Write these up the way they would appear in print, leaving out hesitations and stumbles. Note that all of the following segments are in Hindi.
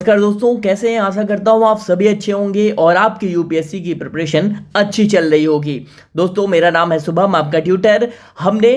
नमस्कार दोस्तों, कैसे हैं। आशा करता हूं आप सभी अच्छे होंगे और आपकी यूपीएससी की प्रिपरेशन अच्छी चल रही होगी। दोस्तों, मेरा नाम है शुभम, आपका ट्यूटर। हमने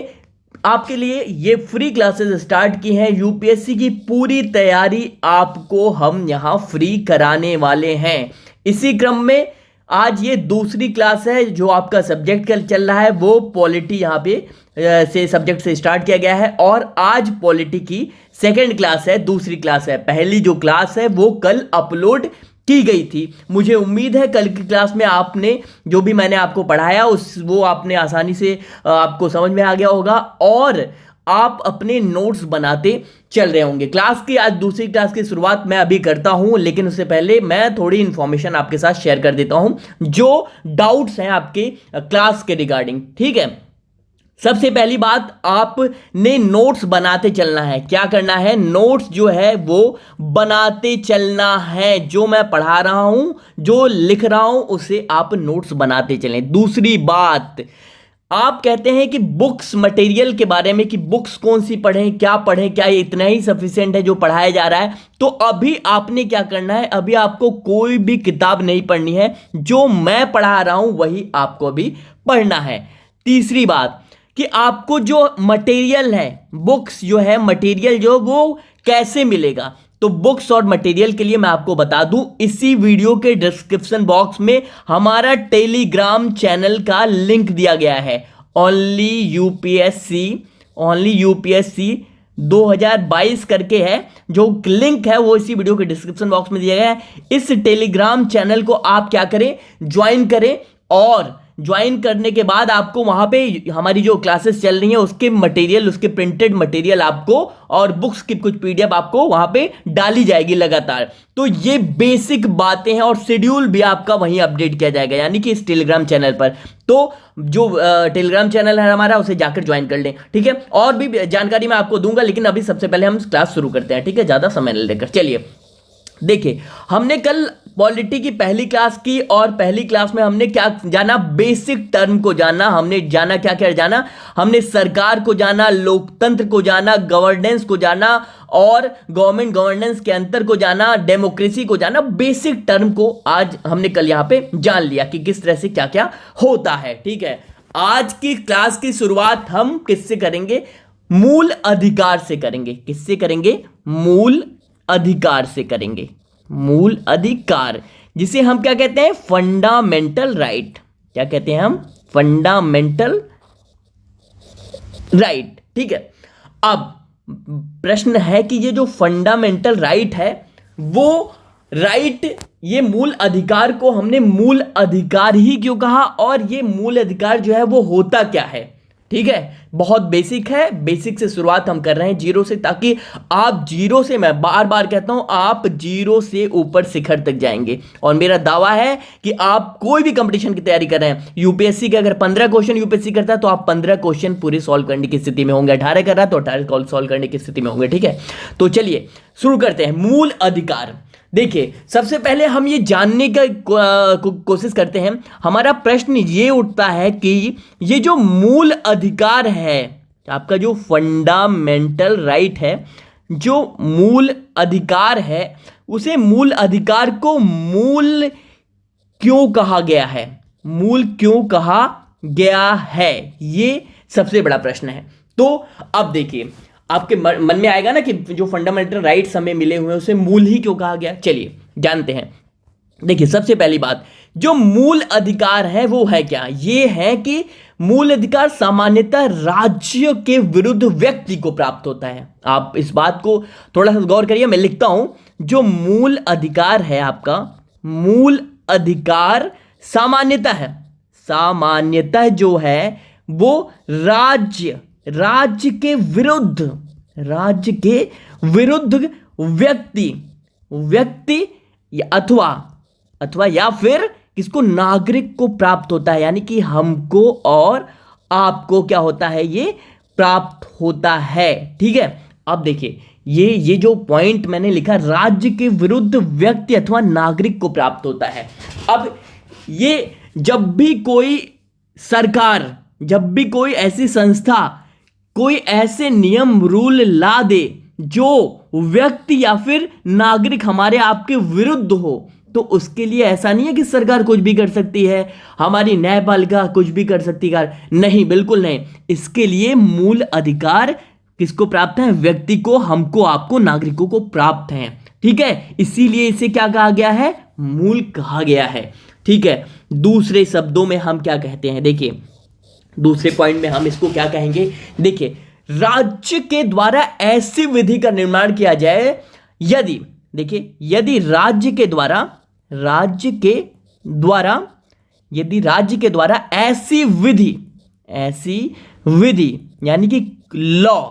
आपके लिए ये फ्री क्लासेस स्टार्ट की हैं। यूपीएससी की पूरी तैयारी आपको हम यहाँ फ्री कराने वाले हैं। इसी क्रम में आज ये दूसरी क्लास है। जो आपका सब्जेक्ट चल रहा है वो पॉलिटी यहाँ पे से सब्जेक्ट से स्टार्ट किया गया है और आज पॉलिटी की सेकंड क्लास है, दूसरी क्लास है। पहली जो क्लास है वो कल अपलोड की गई थी। मुझे उम्मीद है कल की क्लास में आपने जो भी मैंने आपको पढ़ाया वो आपने आसानी से आपको समझ में आ गया होगा और आप अपने नोट्स बनाते चल रहे होंगे। क्लास की आज दूसरी क्लास की शुरुआत मैं अभी करता हूं, लेकिन उससे पहले मैं थोड़ी इंफॉर्मेशन आपके साथ शेयर कर देता हूं जो डाउट्स हैं आपके क्लास के रिगार्डिंग। ठीक है, सबसे पहली बात, आपने नोट्स बनाते चलना है। क्या करना है? नोट्स जो है वो बनाते चलना है। जो मैं पढ़ा रहा हूं, जो लिख रहा हूं, उसे आप नोट्स बनाते चलें। दूसरी बात, आप कहते हैं कि बुक्स मटेरियल के बारे में कि बुक्स कौन सी पढ़ें, क्या ये इतना ही सफिशिएंट है जो पढ़ाया जा रहा है। तो अभी आपने क्या करना है, अभी आपको कोई भी किताब नहीं पढ़नी है। जो मैं पढ़ा रहा हूं वही आपको भी पढ़ना है। तीसरी बात कि आपको जो मटेरियल है, बुक्स जो है, मटेरियल जो वो कैसे मिलेगा। तो बुक्स और मटेरियल के लिए मैं आपको बता दूं, इसी वीडियो के डिस्क्रिप्शन बॉक्स में हमारा टेलीग्राम चैनल का लिंक दिया गया है। ओनली यूपीएससी 2022 करके है। जो लिंक है वो इसी वीडियो के डिस्क्रिप्शन बॉक्स में दिया गया है। इस टेलीग्राम चैनल को आप क्या करें, ज्वाइन करें और ज्वाइन करने के बाद आपको वहां पे हमारी जो क्लासेस चल रही हैं उसके मटेरियल, उसके प्रिंटेड मटेरियल आपको और बुक्स की कुछ पीडीएफ आपको वहां पे डाली जाएगी लगातार। तो ये बेसिक बातें हैं और शेड्यूल भी आपका वहीं अपडेट किया जाएगा, यानी कि इस टेलीग्राम चैनल पर। तो जो टेलीग्राम चैनल है हमारा, उसे जाकर ज्वाइन कर लें। ठीक है, और भी जानकारी मैं आपको दूंगा, लेकिन अभी सबसे पहले हम क्लास शुरू करते हैं। ठीक है, ज्यादा समय न लेकर चलिए। देखिए, हमने कल पॉलिटी की पहली क्लास की और पहली क्लास में हमने क्या जाना, बेसिक टर्म को जाना। हमने जाना क्या जाना, हमने सरकार को जाना, लोकतंत्र को जाना, गवर्नेंस को जाना और गवर्नमेंट गवर्नेंस के अंतर को जाना, डेमोक्रेसी को जाना। बेसिक टर्म को आज हमने कल यहां पे जान लिया कि किस तरह से क्या क्या होता है। ठीक है, आज की क्लास की शुरुआत हम किससे करेंगे? मूल अधिकार से करेंगे। किससे करेंगे? मूल अधिकार से करेंगे। मूल अधिकार, जिसे हम क्या कहते हैं? Fundamental right. क्या कहते हैं हम? Fundamental right. ठीक है, अब प्रश्न है कि ये जो फंडामेंटल राइट है वो राइट, ये मूल अधिकार को हमने मूल अधिकार ही क्यों कहा और ये मूल अधिकार जो है वो होता क्या है? ठीक है, बहुत बेसिक है। बेसिक से शुरुआत हम कर रहे हैं, जीरो से, ताकि आप जीरो से, मैं बार बार कहता हूं, आप जीरो से ऊपर शिखर तक जाएंगे। और मेरा दावा है कि आप कोई भी कंपटीशन की तैयारी कर रहे हैं, यूपीएससी के अगर 15 क्वेश्चन यूपीएससी करता है तो आप 15 क्वेश्चन पूरे सॉल्व करने की स्थिति में होंगे। 18 कर रहा है तो 18 सॉल्व करने की स्थिति में होंगे। ठीक है, तो चलिए शुरू करते हैं। मूल अधिकार। देखिए, सबसे पहले हम ये जानने का कोशिश करते हैं। हमारा प्रश्न ये उठता है कि ये जो मूल अधिकार है, आपका जो फंडामेंटल राइट है, जो मूल अधिकार है, उसे मूल अधिकार को मूल क्यों कहा गया है? मूल क्यों कहा गया है, ये सबसे बड़ा प्रश्न है। तो अब देखिए, आपके मन में आएगा ना कि जो फंडामेंटल राइट्स हमें मिले हुए हैं उसे मूल ही क्यों कहा गया। चलिए जानते हैं। देखिए, सबसे पहली बात, जो मूल अधिकार है वो है क्या? ये है कि मूल अधिकार सामान्यतः राज्य के विरुद्ध व्यक्ति को प्राप्त होता है। आप इस बात को थोड़ा सा गौर करिए, मैं लिखता हूं। जो मूल अधिकार है आपका, मूल अधिकार सामान्यतः जो है वो राज्य के विरुद्ध व्यक्ति अथवा या फिर किसको? नागरिक को प्राप्त होता है। यानी कि हमको और आपको क्या होता है? ये प्राप्त होता है। ठीक है, अब देखिए, ये जो पॉइंट मैंने लिखा, राज्य के विरुद्ध व्यक्ति अथवा नागरिक को प्राप्त होता है। अब ये जब भी कोई सरकार, जब भी कोई ऐसी संस्था कोई ऐसे नियम रूल ला दे जो व्यक्ति या फिर नागरिक हमारे आपके विरुद्ध हो, तो उसके लिए ऐसा नहीं है कि सरकार कुछ भी कर सकती है, हमारी न्यायपालिका कुछ भी कर सकती है, नहीं, बिल्कुल नहीं। इसके लिए मूल अधिकार किसको प्राप्त है? व्यक्ति को, हमको, आपको, नागरिकों को प्राप्त है। ठीक है, इसीलिए इसे क्या कहा गया है? मूल कहा गया है। ठीक है, दूसरे शब्दों में हम क्या कहते हैं? देखिए, दूसरे पॉइंट में हम इसको क्या कहेंगे? देखिए, राज्य के द्वारा ऐसी विधि का निर्माण किया जाए यदि, देखिए, यदि राज्य के द्वारा यदि राज्य के द्वारा ऐसी विधि यानी कि लॉ,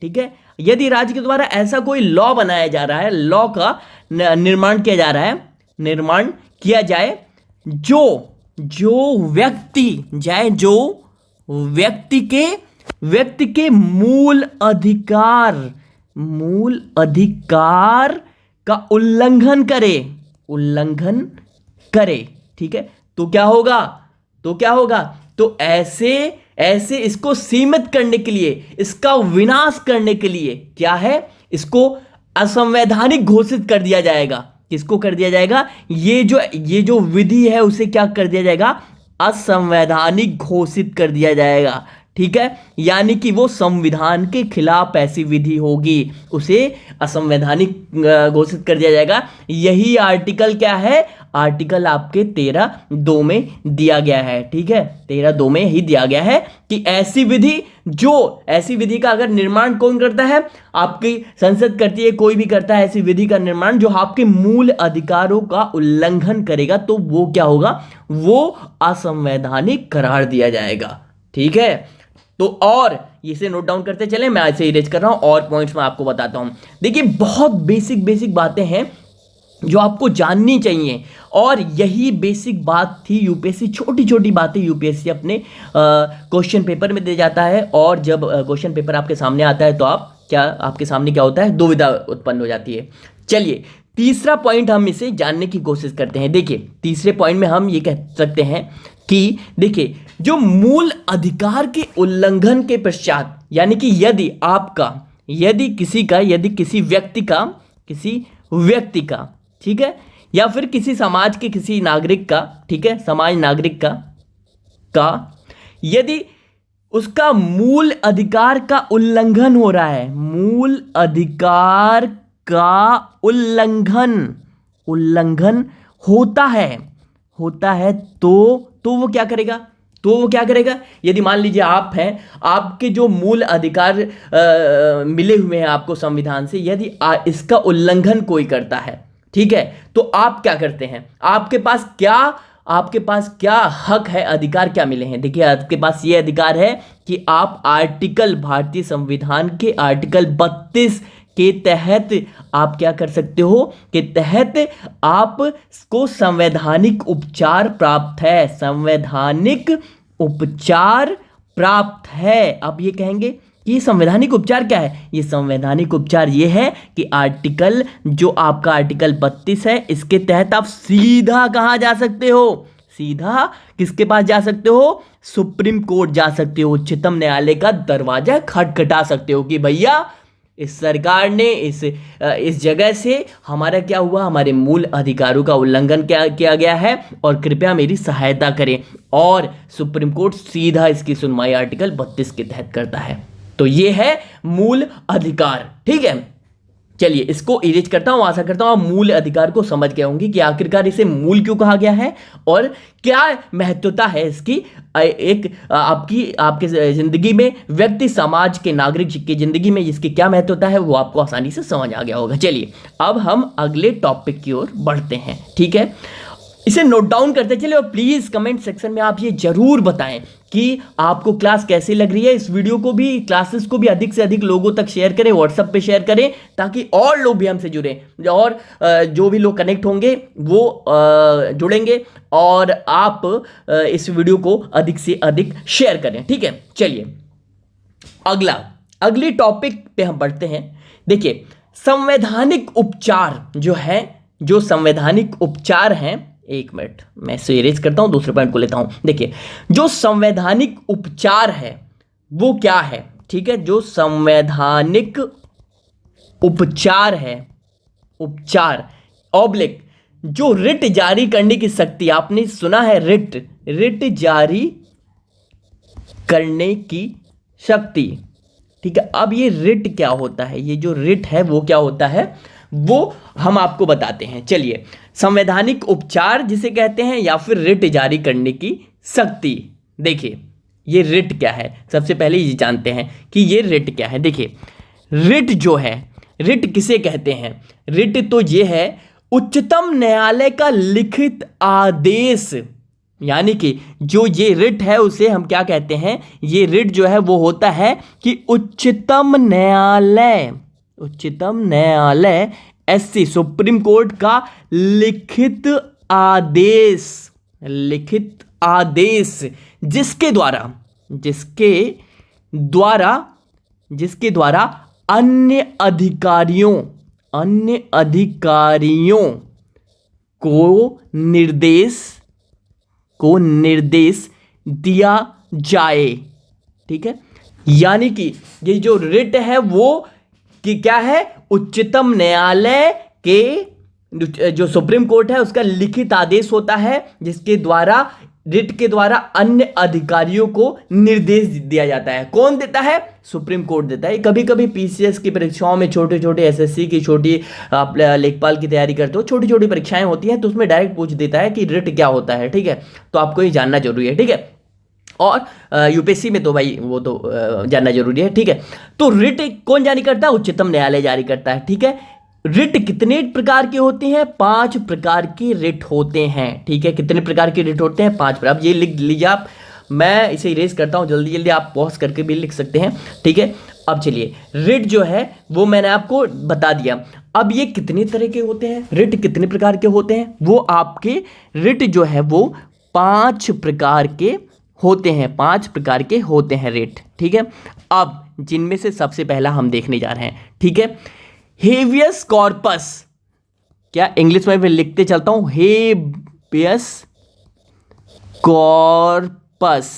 ठीक है, यदि राज्य के द्वारा ऐसा कोई लॉ बनाया जा रहा है, लॉ का निर्माण किया जाए जो व्यक्ति के मूल अधिकार का उल्लंघन करे। ठीक है, तो क्या होगा? तो ऐसे इसको सीमित करने के लिए, इसका विनाश करने के लिए क्या है? इसको असंवैधानिक घोषित कर दिया जाएगा। किसको कर दिया जाएगा? ये जो विधि है उसे क्या कर दिया जाएगा? असंवैधानिक घोषित कर दिया जाएगा। ठीक है, यानी कि वो संविधान के खिलाफ ऐसी विधि होगी, उसे असंवैधानिक घोषित कर दिया जाएगा। यही आर्टिकल क्या है? आर्टिकल आपके 13(2) में दिया गया है। ठीक है, 13(2) में ही दिया गया है कि ऐसी विधि का अगर निर्माण कौन करता है? आपकी संसद करती है, कोई भी करता है ऐसी विधि का निर्माण जो आपके मूल अधिकारों का उल्लंघन करेगा, तो वो क्या होगा? वो असंवैधानिक करार दिया जाएगा। ठीक है, तो और इसे नोट डाउन करते चले, मैं ऐसे इरेज कर रहा हूं और पॉइंट्स में आपको बताता हूं। देखिए, बहुत बेसिक बातें हैं जो आपको जाननी चाहिए, और यही बेसिक बात थी यूपीएससी, छोटी बातें यूपीएससी अपने क्वेश्चन पेपर में दे जाता है, और जब क्वेश्चन पेपर आपके सामने आता है तो आपके सामने क्या होता है? दुविधा उत्पन्न हो जाती है। चलिए, तीसरा पॉइंट हम इसे जानने की कोशिश करते हैं। देखिए, तीसरे पॉइंट में हम ये कह सकते हैं कि देखिए, जो मूल अधिकार के उल्लंघन के पश्चात, यानी कि यदि किसी व्यक्ति का, ठीक है, या फिर किसी समाज के किसी नागरिक का, ठीक है, नागरिक का यदि उसका मूल अधिकार का उल्लंघन हो रहा है, मूल अधिकार का उल्लंघन होता है तो वो क्या करेगा? यदि मान लीजिए आप हैं, आपके जो मूल अधिकार मिले हुए हैं आपको संविधान से, यदि इसका उल्लंघन कोई करता है, ठीक है, तो आप क्या करते हैं? आपके पास क्या हक है, अधिकार क्या मिले हैं? देखिए, आपके पास ये अधिकार है कि आप भारतीय संविधान के आर्टिकल 32 के तहत आप क्या कर सकते हो? के तहत आपको संवैधानिक उपचार प्राप्त है। आप ये कहेंगे कि संवैधानिक उपचार क्या है? ये संवैधानिक उपचार ये है कि आर्टिकल 32 है, इसके तहत आप सीधा कहाँ जा सकते हो? सीधा किसके पास जा सकते हो? सुप्रीम कोर्ट जा सकते हो, उच्चतम न्यायालय का दरवाजा खटखटा सकते हो कि भैया, इस सरकार ने इस जगह से हमारा क्या हुआ? हमारे मूल अधिकारों का उल्लंघन किया गया है, और कृपया मेरी सहायता करें। और सुप्रीम कोर्ट सीधा इसकी सुनवाई आर्टिकल 32 के तहत करता है। तो ये है मूल अधिकार। ठीक है, चलिए इसको इरेज करता हूं। आशा करता हूं आप मूल अधिकार को समझ गए होंगे कि आखिरकार इसे मूल क्यों कहा गया है और क्या महत्वता है इसकी एक आपके जिंदगी में, व्यक्ति, समाज के, नागरिक की जिंदगी में इसकी क्या महत्वता है, वो आपको आसानी से समझ आ गया होगा। चलिए अब हम अगले टॉपिक की ओर बढ़ते हैं। ठीक है, इसे नोट डाउन करते चलिए, और प्लीज कमेंट सेक्शन में आप ये जरूर बताएं कि आपको क्लास कैसी लग रही है। इस वीडियो को भी, क्लासेस को भी अधिक से अधिक लोगों तक शेयर करें, व्हाट्सएप पे शेयर करें, ताकि और लोग भी हमसे जुड़ें, और जो भी लोग कनेक्ट होंगे वो जुड़ेंगे, और आप इस वीडियो को अधिक से अधिक शेयर करें। ठीक है, चलिए अगले टॉपिक पे हम बढ़ते हैं। देखिए, संवैधानिक उपचार जो संवैधानिक उपचार हैं, एक मिनट मैं इसे इरेज करता हूं, दूसरे पॉइंट को लेता हूं। देखिए, जो संवैधानिक उपचार है वो क्या है? ठीक है, जो संवैधानिक उपचार है, उपचार ऑब्लिक जो रिट जारी करने की शक्ति, आपने सुना है रिट जारी करने की शक्ति। ठीक है, अब ये रिट क्या होता है, ये जो रिट है वो क्या होता है वो हम आपको बताते हैं। चलिए, संवैधानिक उपचार जिसे कहते हैं या फिर रिट जारी करने की शक्ति। देखिए ये रिट क्या है, सबसे पहले ये जानते हैं कि ये रिट क्या है। देखिए रिट जो है, रिट किसे कहते हैं, रिट तो ये है उच्चतम न्यायालय का लिखित आदेश, यानी कि जो ये रिट है उसे हम क्या कहते हैं, ये रिट जो है वो होता है कि उच्चतम न्यायालय एससी सुप्रीम कोर्ट का लिखित आदेश जिसके द्वारा अन्य अधिकारियों को निर्देश दिया जाए। ठीक है, यानी कि ये जो रिट है वो कि क्या है, उच्चतम न्यायालय के जो सुप्रीम कोर्ट है उसका लिखित आदेश होता है जिसके द्वारा रिट के द्वारा अन्य अधिकारियों को निर्देश दिया जाता है। कौन देता है, सुप्रीम कोर्ट देता है। कभी कभी पीसीएस की परीक्षाओं में छोटे एसएससी की छोटी, आप लेखपाल की तैयारी करते हो, छोटी छोटी परीक्षाएं होती हैं तो उसमें डायरेक्ट पूछ देता है कि रिट क्या होता है। ठीक है, तो आपको ये जानना जरूरी है। ठीक है, और यूपीएससी में तो भाई वो तो जानना जरूरी है। ठीक है, तो रिट कौन जारी करता है, उच्चतम न्यायालय जारी करता है। ठीक है, रिट कितने प्रकार के होते हैं, 5 प्रकार के रिट होते हैं। ठीक है, कितने प्रकार के रिट होते हैं, 5 प्रकार। अब ये लिख लीजिए आप, मैं इसे इरेज करता हूं जल्दी, आप पॉज करके भी लिख सकते हैं। ठीक है, अब चलिए, रिट जो है वो मैंने आपको बता दिया। अब ये कितने तरह के होते हैं, रिट कितने प्रकार के होते हैं, वो आपके रिट जो है वो 5 प्रकार के होते हैं, 5 प्रकार के होते हैं रिट। ठीक है, अब जिनमें से सबसे पहला हम देखने जा रहे हैं। ठीक है, हेबियस कॉर्पस, क्या इंग्लिश में मैं लिखते चलता हूं, हेबियस कॉर्पस।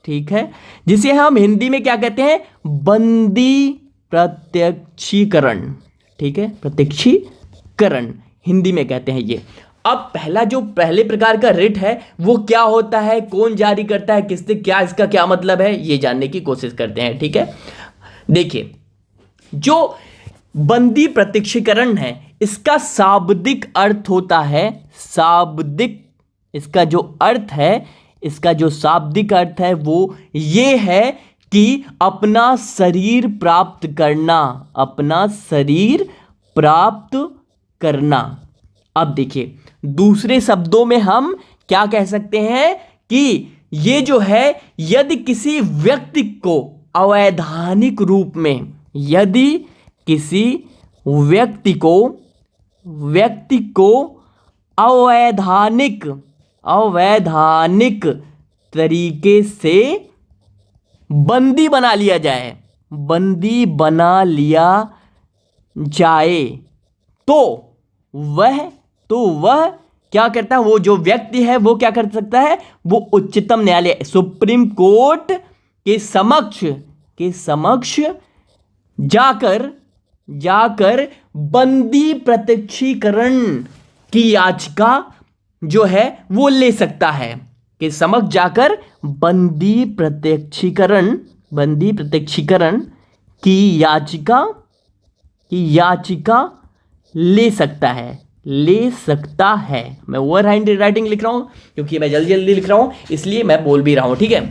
ठीक है, जिसे हम हिंदी में क्या कहते हैं, बंदी प्रत्यक्षीकरण। ठीक है, प्रत्यक्षीकरण हिंदी में कहते हैं ये। अब पहले प्रकार का रिट है वो क्या होता है, कौन जारी करता है, किससे, क्या इसका क्या मतलब है, ये जानने की कोशिश करते हैं। ठीक है, देखिए जो बंदी प्रत्यक्षीकरण है इसका शाब्दिक अर्थ होता है, इसका जो अर्थ है, इसका जो शाब्दिक अर्थ है वो ये है कि अपना शरीर प्राप्त करना। अब देखिए दूसरे शब्दों में हम क्या कह सकते हैं कि ये जो है, यदि किसी व्यक्ति को अवैधानिक रूप में, यदि किसी व्यक्ति को अवैधानिक तरीके से बंदी बना लिया जाए तो वह क्या करता है, वो जो व्यक्ति है वो क्या कर सकता है, वो उच्चतम न्यायालय सुप्रीम कोर्ट के समक्ष जाकर बंदी प्रत्यक्षीकरण की याचिका जो है वो ले सकता है, के समक्ष जाकर बंदी प्रत्यक्षीकरण की याचिका ले सकता है। मैं ओवर हैंड राइटिंग लिख रहा हूं क्योंकि मैं जल्दी लिख रहा हूं, इसलिए मैं बोल भी रहा हूं। ठीक है,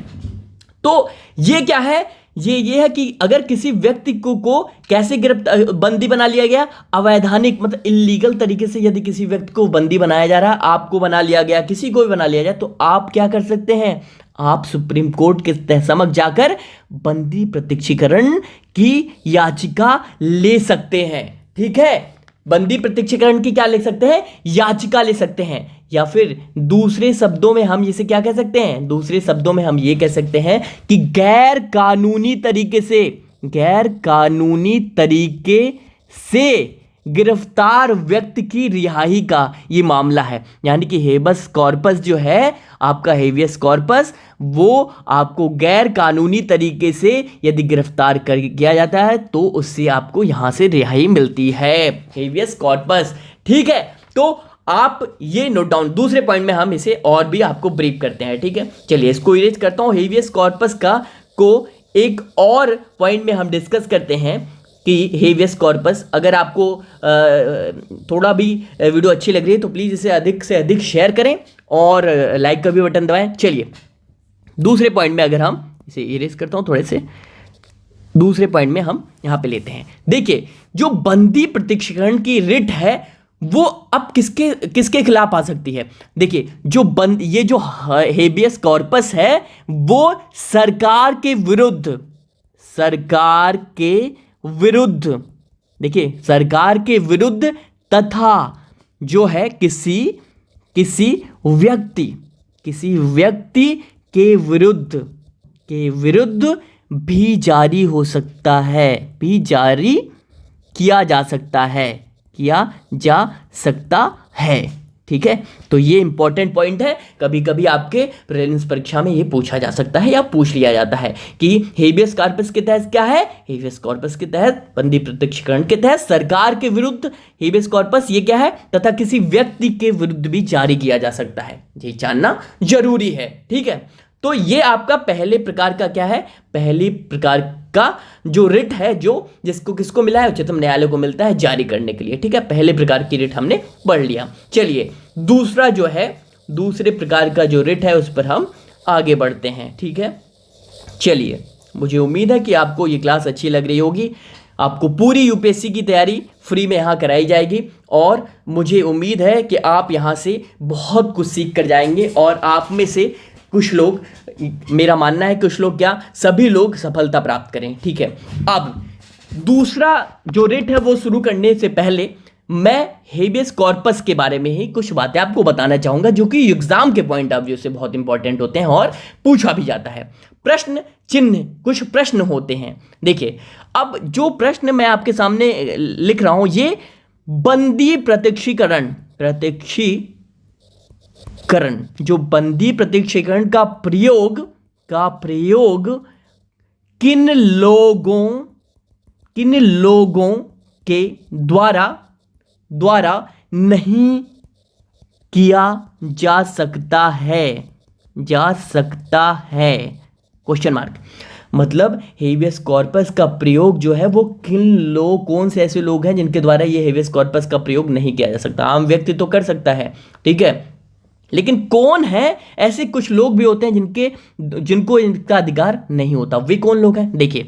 तो ये क्या है, ये है कि अगर किसी व्यक्ति को कैसे बंदी बना लिया गया, अवैधानिक मतलब इलीगल तरीके से यदि किसी व्यक्ति को बंदी बनाया जा रहा है, आपको बना लिया गया, किसी को भी बना लिया जाए, तो आप क्या कर सकते हैं, आप सुप्रीम कोर्ट के समक्ष जाकर बंदी प्रत्यक्षीकरण की याचिका ले सकते हैं। ठीक है, बंदी प्रत्यक्षीकरण की क्या ले सकते हैं, याचिका ले सकते हैं। या फिर दूसरे शब्दों में हम इसे क्या कह सकते हैं, दूसरे शब्दों में हम ये कह सकते हैं कि गैर कानूनी तरीके से गिरफ्तार व्यक्ति की रिहाई का ये मामला है। यानी कि हेबस कॉर्पस जो है आपका, हेवियस कॉर्पस, वो आपको गैर कानूनी तरीके से यदि गिरफ्तार कर किया जाता है तो उससे आपको यहां से रिहाई मिलती है, हेवियस कॉर्पस। ठीक है, तो आप ये नोट डाउन, दूसरे पॉइंट में हम इसे और भी आपको ब्रीफ करते हैं। ठीक है, चलिए इसको इरेज करता हूं। हेवियस कॉर्पस का को एक और पॉइंट में हम डिस्कस करते हैं कि हेवियस कॉर्पस, अगर आपको थोड़ा भी वीडियो अच्छी लग रही है तो प्लीज़ इसे अधिक से अधिक शेयर करें और लाइक का भी बटन दबाएं। चलिए दूसरे पॉइंट में अगर हम इसे इरेज करता हूं थोड़े से, दूसरे पॉइंट में हम यहां पे लेते हैं। देखिए, जो बंदी प्रत्यक्षीकरण की रिट है वो अब किसके किसके खिलाफ आ सकती है। देखिए, ये जो हेबियस कॉर्पस है वो सरकार के विरुद्ध, सरकार के विरुद्ध, देखिए सरकार के विरुद्ध तथा जो है किसी व्यक्ति के विरुद्ध भी जारी हो सकता है, भी जारी किया जा सकता है। ठीक है, तो ये इंपॉर्टेंट पॉइंट है, कभी कभी आपके प्रीलिम्स परीक्षा में ये पूछा जा सकता है या पूछ लिया जाता है कि हेबियस कॉर्पस के तहत क्या है। हेबियस कॉर्पस के तहत, बंदी प्रत्यक्षीकरण के तहत सरकार के विरुद्ध हेबियस कॉर्पस ये क्या है, तथा किसी व्यक्ति के विरुद्ध भी जारी किया जा सकता है, ये जानना जरूरी है। ठीक है, तो ये आपका पहले प्रकार का क्या है, पहली प्रकार का जो रिट है, जो जिसको किसको मिला है, उच्चतम न्यायालय को मिलता है जारी करने के लिए। ठीक है, पहले प्रकार की रिट हमने पढ़ लिया। चलिए दूसरा जो है, दूसरे प्रकार का जो रिट है उस पर हम आगे बढ़ते हैं। ठीक है, चलिए, मुझे उम्मीद है कि आपको ये क्लास अच्छी लग रही होगी। आपको पूरी यूपीएससी की तैयारी फ्री में यहाँ कराई जाएगी और मुझे उम्मीद है कि आप यहाँ से बहुत कुछ सीख कर जाएंगे और आप में से कुछ लोग, मेरा मानना है कुछ लोग क्या, सभी लोग सफलता प्राप्त करें। ठीक है, अब दूसरा जो रिट है वो शुरू करने से पहले मैं हेबियस कॉर्पस के बारे में ही कुछ बातें आपको बताना चाहूंगा जो कि एग्जाम के पॉइंट ऑफ व्यू से बहुत इंपॉर्टेंट होते हैं और पूछा भी जाता है। प्रश्न चिन्ह, कुछ प्रश्न होते हैं। देखिए, अब जो प्रश्न मैं आपके सामने लिख रहा हूं ये बंदी प्रत्यक्षीकरण, जो बंदी प्रत्यक्षीकरण का प्रयोग किन लोगों के द्वारा नहीं किया जा सकता है, क्वेश्चन मार्क। मतलब हेबियस कॉर्पस का प्रयोग जो है वो कौन से ऐसे लोग हैं जिनके द्वारा ये हेबियस कॉर्पस का प्रयोग नहीं किया जा सकता। आम व्यक्ति तो कर सकता है, ठीक है, लेकिन कौन है, ऐसे कुछ लोग भी होते हैं जिनको इनका अधिकार नहीं होता। वे कौन लोग हैं? देखिए,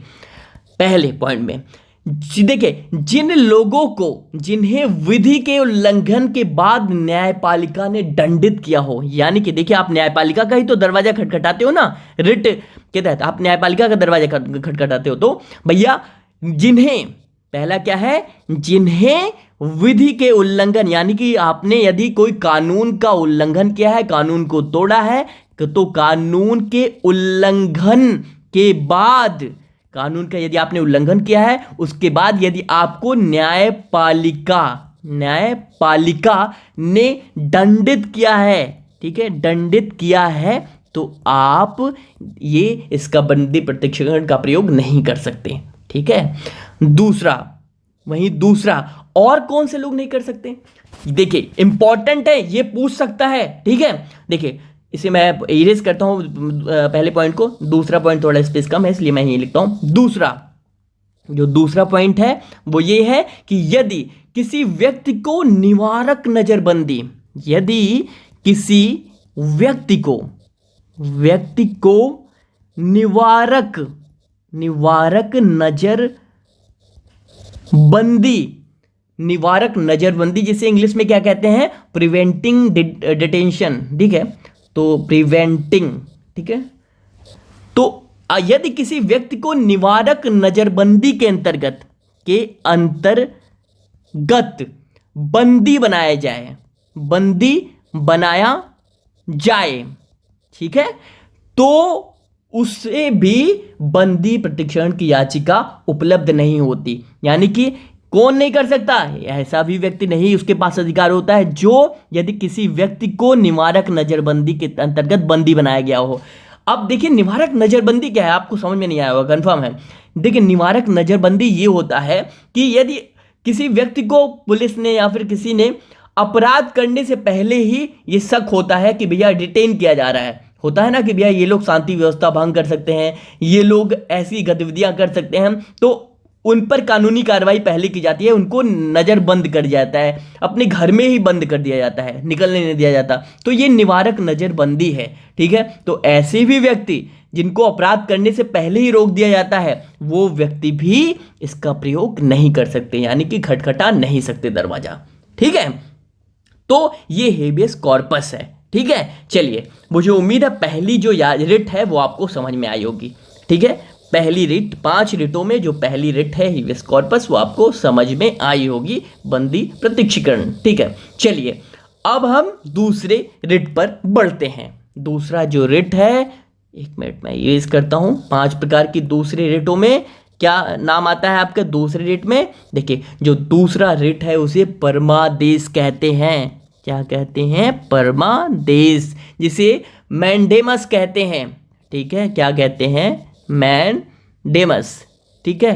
पहले पॉइंट में देखिए, जिन लोगों को, जिन्हें विधि के उल्लंघन के बाद न्यायपालिका ने दंडित किया हो। यानी कि देखिए, आप न्यायपालिका का ही तो दरवाजा खटखटाते हो ना, रिट के तहत आप न्यायपालिका का दरवाजा खटखटाते हो। तो भैया, जिन्हें, पहला क्या है, जिन्हें विधि के उल्लंघन, यानी कि आपने यदि कोई कानून का उल्लंघन किया है, कानून को तोड़ा है, तो कानून के उल्लंघन के बाद, कानून का यदि आपने उल्लंघन किया है, उसके बाद यदि आपको न्यायपालिका ने दंडित किया है, ठीक है, दंडित किया है, तो आप ये इसका बंदी प्रत्यक्षीकरण का प्रयोग नहीं कर सकते। ठीक है, दूसरा और कौन से लोग नहीं कर सकते? देखिए, इंपॉर्टेंट है, ये पूछ सकता है। ठीक है, देखिए, इसे मैं इरेज करता हूं पहले पॉइंट को, दूसरा पॉइंट थोड़ा स्पेस कम है इसलिए मैं यही लिखता हूं। दूसरा पॉइंट है वो ये है कि यदि किसी व्यक्ति को निवारक नजरबंदी, यदि किसी व्यक्ति को निवारक नजरबंदी, जिसे इंग्लिश में क्या कहते हैं, प्रिवेंटिंग डिटेंशन। ठीक है, तो प्रिवेंटिंग, ठीक है, तो यदि किसी व्यक्ति को निवारक नजरबंदी के अंतर्गत बंदी बनाया जाए, ठीक है, तो उसे भी बंदी प्रत्यक्षीकरण की याचिका उपलब्ध नहीं होती। यानी कि कौन नहीं कर सकता? ऐसा भी व्यक्ति नहीं उसके पास अधिकार होता है जो यदि किसी व्यक्ति को निवारक नजरबंदी के अंतर्गत बंदी बनाया गया हो। अब देखिए निवारक नजरबंदी क्या है, आपको समझ में नहीं आया होगा, कंफर्म है। देखिए निवारक नजरबंदी ये होता है कि यदि किसी व्यक्ति को पुलिस ने या फिर किसी ने अपराध करने से पहले ही ये शक होता है कि भैया डिटेन किया जा रहा है, होता है ना कि भैया ये लोग शांति व्यवस्था भंग कर सकते हैं, ये लोग ऐसी गतिविधियां कर सकते हैं, तो उन पर कानूनी कार्रवाई पहले की जाती है, उनको नज़रबंद कर जाता है, अपने घर में ही बंद कर दिया जाता है, निकलने नहीं दिया जाता। तो ये निवारक नज़रबंदी है, ठीक है। तो ऐसे भी व्यक्ति जिनको अपराध करने से पहले ही रोक दिया जाता है, वो व्यक्ति भी इसका प्रयोग नहीं कर सकते, यानी कि खटखटा नहीं सकते दरवाजा, ठीक है। तो ये हेबियस कॉर्पस है, ठीक है। चलिए, मुझे उम्मीद है पहली जो रिट है वो आपको समझ में आई होगी, ठीक है। पहली रिट, 5 रिटों में जो पहली रिट है हेबियस कॉर्पस, वो आपको समझ में आई होगी, बंदी प्रत्यक्षीकरण, ठीक है। चलिए अब हम दूसरे रिट पर बढ़ते हैं। दूसरा जो रिट है, एक मिनट में इरेज करता हूं। 5 प्रकार की दूसरे रिटों में क्या नाम आता है आपके दूसरे रिट में? देखिए जो दूसरा रिट है उसे परमादेश कहते हैं। क्या कहते हैं? परमादेश, जिसे मैंडेमस कहते हैं, ठीक है। क्या कहते हैं? मैंडेमस, ठीक है,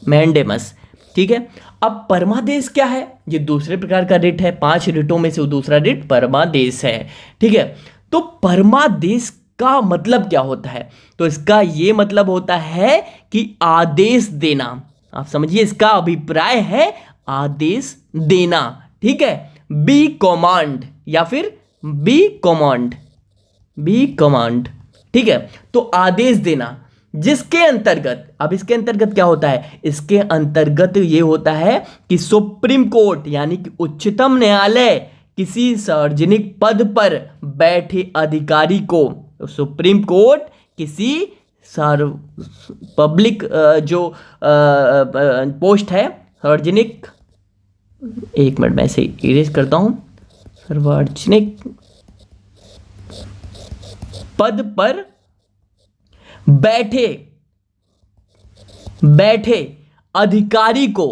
मैंडेमस, ठीक है। अब परमादेश क्या है? ये दूसरे प्रकार का रिट है, 5 रिटों में से वो दूसरा रिट परमादेश है, ठीक है। तो परमादेश का मतलब क्या होता है? तो इसका ये मतलब होता है कि आदेश देना। आप समझिए, इसका अभिप्राय है आदेश देना, ठीक है। बी कमांड या फिर बी कमांड, बी कमांड, ठीक है। तो आदेश देना, जिसके अंतर्गत, अब इसके अंतर्गत क्या होता है? इसके अंतर्गत ये होता है कि सुप्रीम कोर्ट यानी कि उच्चतम न्यायालय किसी सार्वजनिक पद पर बैठे अधिकारी को, सुप्रीम कोर्ट किसी पब्लिक जो पोस्ट है सार्वजनिक, एक मिनट मैं इसे इरेज करता हूं, सार्वजनिक पद पर बैठे अधिकारी को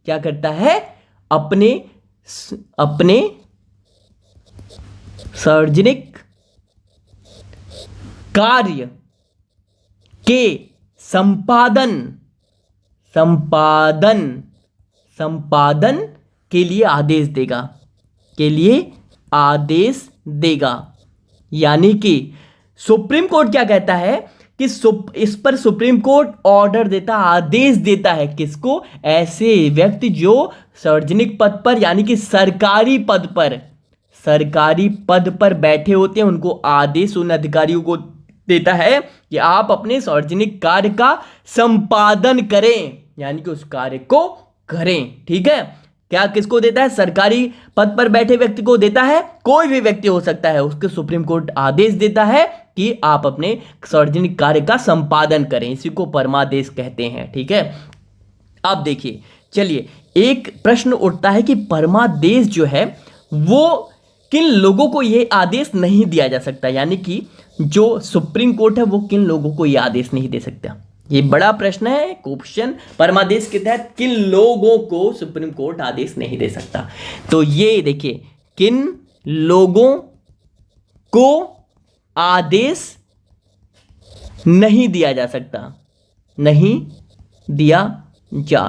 क्या करता है? अपने सार्वजनिक कार्य के संपादन के लिए आदेश देगा, यानी कि सुप्रीम कोर्ट क्या कहता है कि इस पर सुप्रीम कोर्ट ऑर्डर देता, आदेश देता है, किसको? ऐसे व्यक्ति जो सार्वजनिक पद पर यानी कि सरकारी पद पर बैठे होते हैं, उनको आदेश उन अधिकारियों को देता है कि आप अपने सार्वजनिक कार्य का संपादन करें, यानी कि उस कार्य को करें, ठीक है। क्या किसको देता है? सरकारी पद पर बैठे व्यक्ति को देता है, कोई भी व्यक्ति हो सकता है, उसके सुप्रीम कोर्ट आदेश देता है कि आप अपने सार्वजनिक कार्य का संपादन करें, इसी को परमादेश कहते हैं, ठीक है। अब देखिए, चलिए एक प्रश्न उठता है कि परमादेश जो है वो किन लोगों को ये आदेश नहीं दिया जा सकता, यानी कि जो सुप्रीम कोर्ट है वो किन लोगों को ये आदेश नहीं दे सकता? ये बड़ा प्रश्न है, क्वेश्चन। परमादेश के तहत किन लोगों को सुप्रीम कोर्ट आदेश नहीं दे सकता? तो ये देखिए, किन लोगों को आदेश नहीं दिया जा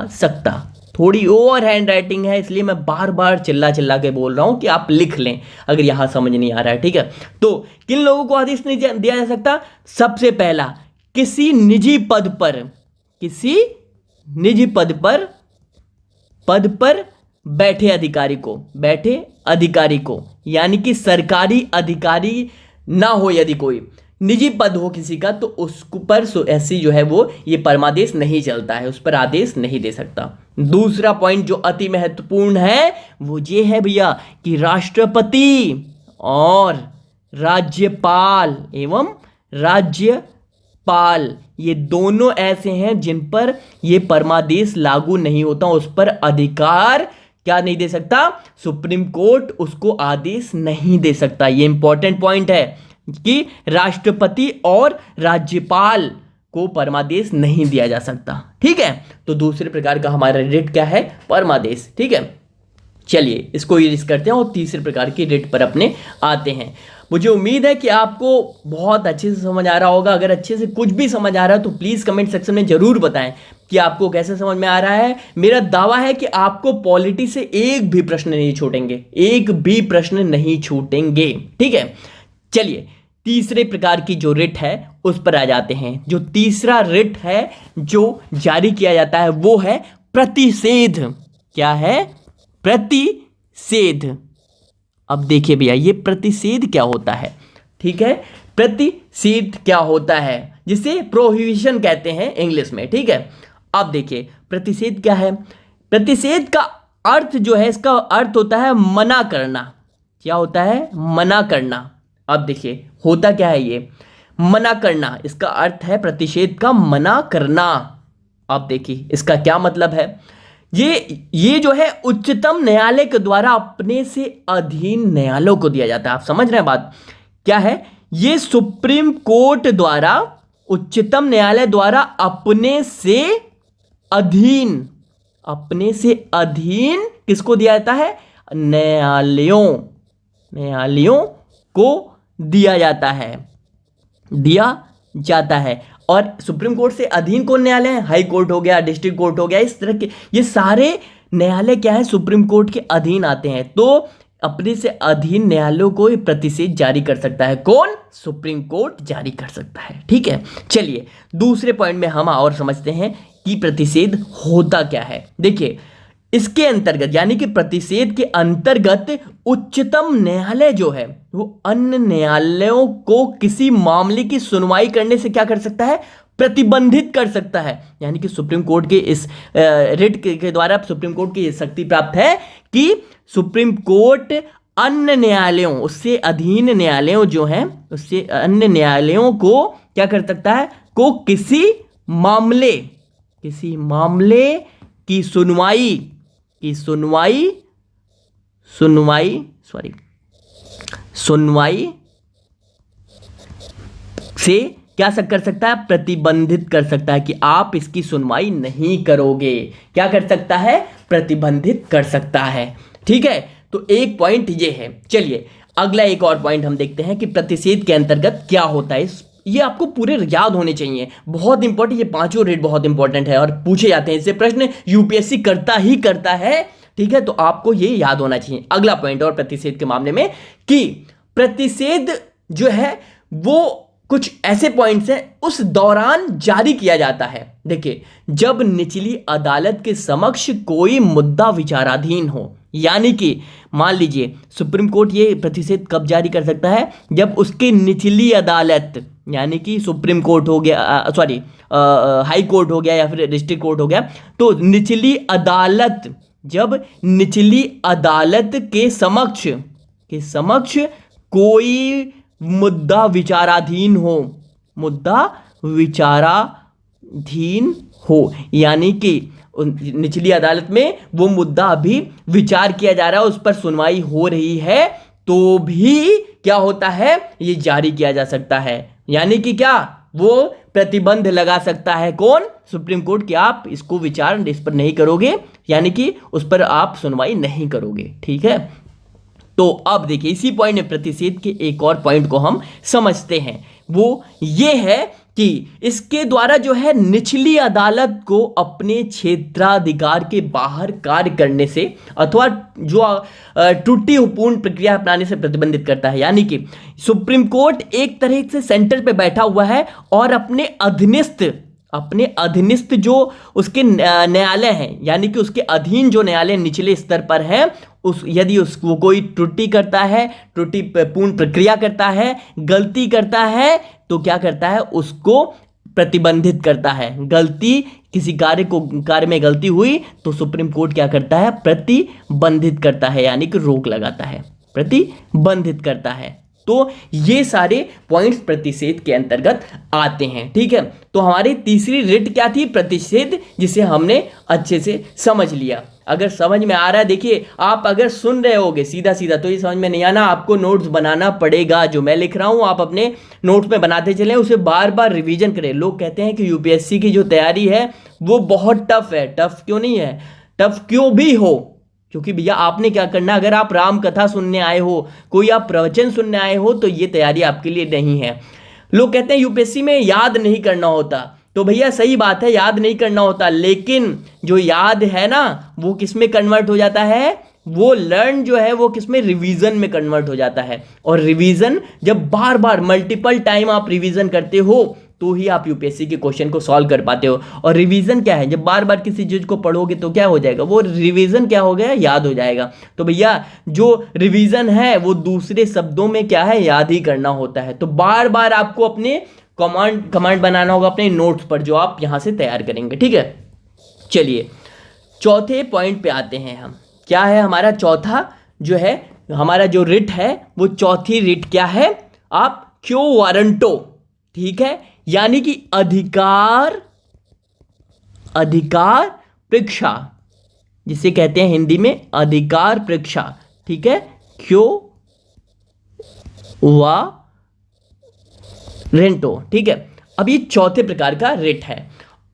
सकता, थोड़ी ओवर हैंड राइटिंग है, इसलिए मैं बार बार चिल्ला के बोल रहा हूं कि आप लिख लें अगर यहां समझ नहीं आ रहा है, ठीक है। तो किन लोगों को आदेश नहीं दिया जा सकता? सबसे पहला, किसी निजी पद पर बैठे अधिकारी को, यानी कि सरकारी अधिकारी ना हो, यदि कोई निजी पद हो किसी का, तो उस पर ऐसी जो है वो ये परमादेश नहीं चलता है, उस पर आदेश नहीं दे सकता। दूसरा पॉइंट जो अति महत्वपूर्ण है वो ये है भैया कि राष्ट्रपति और राज्यपाल ये दोनों ऐसे हैं जिन पर ये परमादेश लागू नहीं होता, उस पर अधिकार क्या नहीं दे सकता? सुप्रीम कोर्ट उसको आदेश नहीं दे सकता। ये इंपॉर्टेंट पॉइंट है कि राष्ट्रपति और राज्यपाल को परमादेश नहीं दिया जा सकता। ठीक है, तो दूसरे प्रकार का हमारा रिट क्या है? परमादेश। ठीक है, चलिए इसको यूज करते हैं और तीसरे प्रकार की रिट पर अपने आते हैं। मुझे उम्मीद है कि आपको बहुत अच्छे से समझ आ रहा होगा। अगर अच्छे से कुछ भी समझ आ रहा है तो प्लीज़ कमेंट सेक्शन में ज़रूर बताएं कि आपको कैसे समझ में आ रहा है। मेरा दावा है कि आपको पॉलिटी से एक भी प्रश्न नहीं छूटेंगे, एक भी प्रश्न नहीं छूटेंगे। ठीक है, चलिए तीसरे प्रकार की जो रिट है उस पर आ जाते हैं। जो तीसरा रिट है जो जारी किया जाता है वो है प्रतिषेध। क्या है? प्रतिषेध। अब देखिए भैया, ये प्रतिषेध क्या होता है? ठीक है, प्रतिषेध क्या होता है, जिसे प्रोहिबिशन कहते हैं इंग्लिश में। ठीक है, अब देखिए प्रतिषेध क्या है। प्रतिषेध का अर्थ जो है, इसका अर्थ होता है मना करना। क्या होता है? मना करना। अब देखिए होता क्या है ये मना करना, इसका अर्थ है प्रतिषेध का मना करना। अब देखिए इसका क्या मतलब है। ये जो है उच्चतम न्यायालय के द्वारा अपने से अधीन न्यायालयों को दिया जाता है। आप समझ रहे हैं बात क्या है? ये सुप्रीम कोर्ट द्वारा, उच्चतम न्यायालय द्वारा अपने से अधीन किसको दिया जाता है? न्यायालयों को दिया जाता है। और सुप्रीम कोर्ट से अधीन कौन न्यायालय है? हाई कोर्ट हो गया, डिस्ट्रिक्ट कोर्ट हो गया, इस तरह के ये सारे न्यायालय क्या है? सुप्रीम कोर्ट के अधीन आते हैं। तो अपने से अधीन न्यायालयों को प्रतिषेध जारी कर सकता है कौन? सुप्रीम कोर्ट जारी कर सकता है। ठीक है, चलिए दूसरे पॉइंट में हम और समझते हैं कि प्रतिषेध होता क्या है। देखिए इसके अंतर्गत, यानी कि प्रतिषेध के अंतर्गत उच्चतम न्यायालय जो है वो अन्य न्यायालयों को किसी मामले की सुनवाई करने से क्या कर सकता है? प्रतिबंधित कर सकता है। यानी कि सुप्रीम कोर्ट के इस रिट के द्वारा सुप्रीम कोर्ट की शक्ति प्राप्त है कि सुप्रीम कोर्ट अन्य न्यायालयों, उससे अधीन न्यायालयों जो हैं, उससे अन्य न्यायालयों को क्या कर सकता है? को किसी मामले की सुनवाई से क्या कर सकता है? प्रतिबंधित कर सकता है कि आप इसकी सुनवाई नहीं करोगे। क्या कर सकता है? प्रतिबंधित कर सकता है। ठीक है, तो एक पॉइंट ये है। चलिए अगला एक और पॉइंट हम देखते हैं कि प्रतिषेध के अंतर्गत क्या होता है। ये आपको पूरे याद होने चाहिए, बहुत इंपॉर्टेंट। ये पांचों रेट बहुत इंपॉर्टेंट है और पूछे जाते हैं, इससे प्रश्न यूपीएससी करता है। ठीक है, तो आपको ये याद होना चाहिए। अगला पॉइंट और प्रतिषेध के मामले में कि प्रतिषेध जो है वो कुछ ऐसे पॉइंट्स हैं उस दौरान जारी किया जाता है। देखिए जब निचली अदालत के समक्ष कोई मुद्दा विचाराधीन हो, यानी कि मान लीजिए सुप्रीम कोर्ट ये प्रतिषेध कब जारी कर सकता है? जब उसकी निचली अदालत, यानी कि सुप्रीम कोर्ट हो गया, हाई कोर्ट हो गया या फिर डिस्ट्रिक्ट कोर्ट हो गया, तो निचली अदालत, जब निचली अदालत के समक्ष कोई मुद्दा विचाराधीन हो, यानी कि निचली अदालत में वो मुद्दा अभी विचार किया जा रहा है, उस पर सुनवाई हो रही है, तो भी क्या होता है? ये जारी किया जा सकता है। यानी कि क्या? वो प्रतिबंध लगा सकता है कौन? सुप्रीम कोर्ट, कि आप इसको विचार इस पर नहीं करोगे, यानी कि उस पर आप सुनवाई नहीं करोगे। ठीक है, तो अब देखिए इसी पॉइंट में प्रतिषेध के एक और पॉइंट को हम समझते हैं। वो ये है कि इसके द्वारा जो है निचली अदालत को अपने क्षेत्राधिकार के बाहर कार्य करने से अथवा जो त्रुटिपूर्ण प्रक्रिया अपनाने से प्रतिबंधित करता है। यानी कि सुप्रीम कोर्ट एक तरह से सेंटर पे बैठा हुआ है और अपने अधीनस्थ जो उसके न्यायालय हैं, यानी कि उसके अधीन जो न्यायालय निचले स्तर पर है, यदि उसको कोई त्रुटि करता है, त्रुटिपूर्ण प्रक्रिया करता है, गलती करता है, तो क्या करता है? उसको प्रतिबंधित करता है। किसी कार्य में गलती हुई तो सुप्रीम कोर्ट क्या करता है? प्रतिबंधित करता है, यानी कि रोक लगाता है, प्रतिबंधित करता है। तो ये सारे पॉइंट्स प्रतिषेध के अंतर्गत आते हैं। ठीक है, तो हमारी तीसरी रिट क्या थी? प्रतिषेध, जिसे हमने अच्छे से समझ लिया। अगर समझ में आ रहा है, देखिए आप अगर सुन रहे होगे सीधा सीधा तो ये समझ में नहीं आना, आपको नोट्स बनाना पड़ेगा। जो मैं लिख रहा हूँ आप अपने नोट्स में बनाते चलें, उसे बार बार रिवीजन करें। लोग कहते हैं कि यूपीएससी की जो तैयारी है वो बहुत टफ है। टफ क्यों नहीं है, टफ क्यों भी हो, क्योंकि भैया आपने क्या करना, अगर आप राम कथा सुनने आए हो, कोई आप प्रवचन सुनने आए हो, तो ये तैयारी आपके लिए नहीं है। लोग कहते हैं यूपीएससी में याद नहीं करना होता, तो भैया सही बात है, याद नहीं करना होता, लेकिन जो याद है ना वो किस में कन्वर्ट हो जाता है, वो लर्न जो है वो किस में, रिवीजन में कन्वर्ट हो जाता है। और रिवीजन जब बार बार मल्टीपल टाइम आप रिवीजन करते हो तो ही आप यूपीएससी के क्वेश्चन को सॉल्व कर पाते हो। और रिवीजन क्या है, जब बार बार किसी चीज को पढ़ोगे तो क्या हो जाएगा, वो रिवीजन क्या हो गया, याद हो जाएगा। तो भैया जो रिवीजन है वो दूसरे शब्दों में क्या है, याद ही करना होता है। तो बार बार आपको अपने कमांड बनाना होगा अपने नोट्स पर, जो आप यहां से तैयार करेंगे, ठीक है। चलिए चौथे पॉइंट पे आते हैं हम। क्या है हमारा चौथा जो है, हमारा जो रिट है वो चौथी रिट क्या है, आप क्यो वारंटो, ठीक है, यानी कि अधिकार परीक्षा, जिसे कहते हैं हिंदी में अधिकार परीक्षा, ठीक है, क्यो वारंटो, ठीक है। अब ये चौथे प्रकार का रिट है।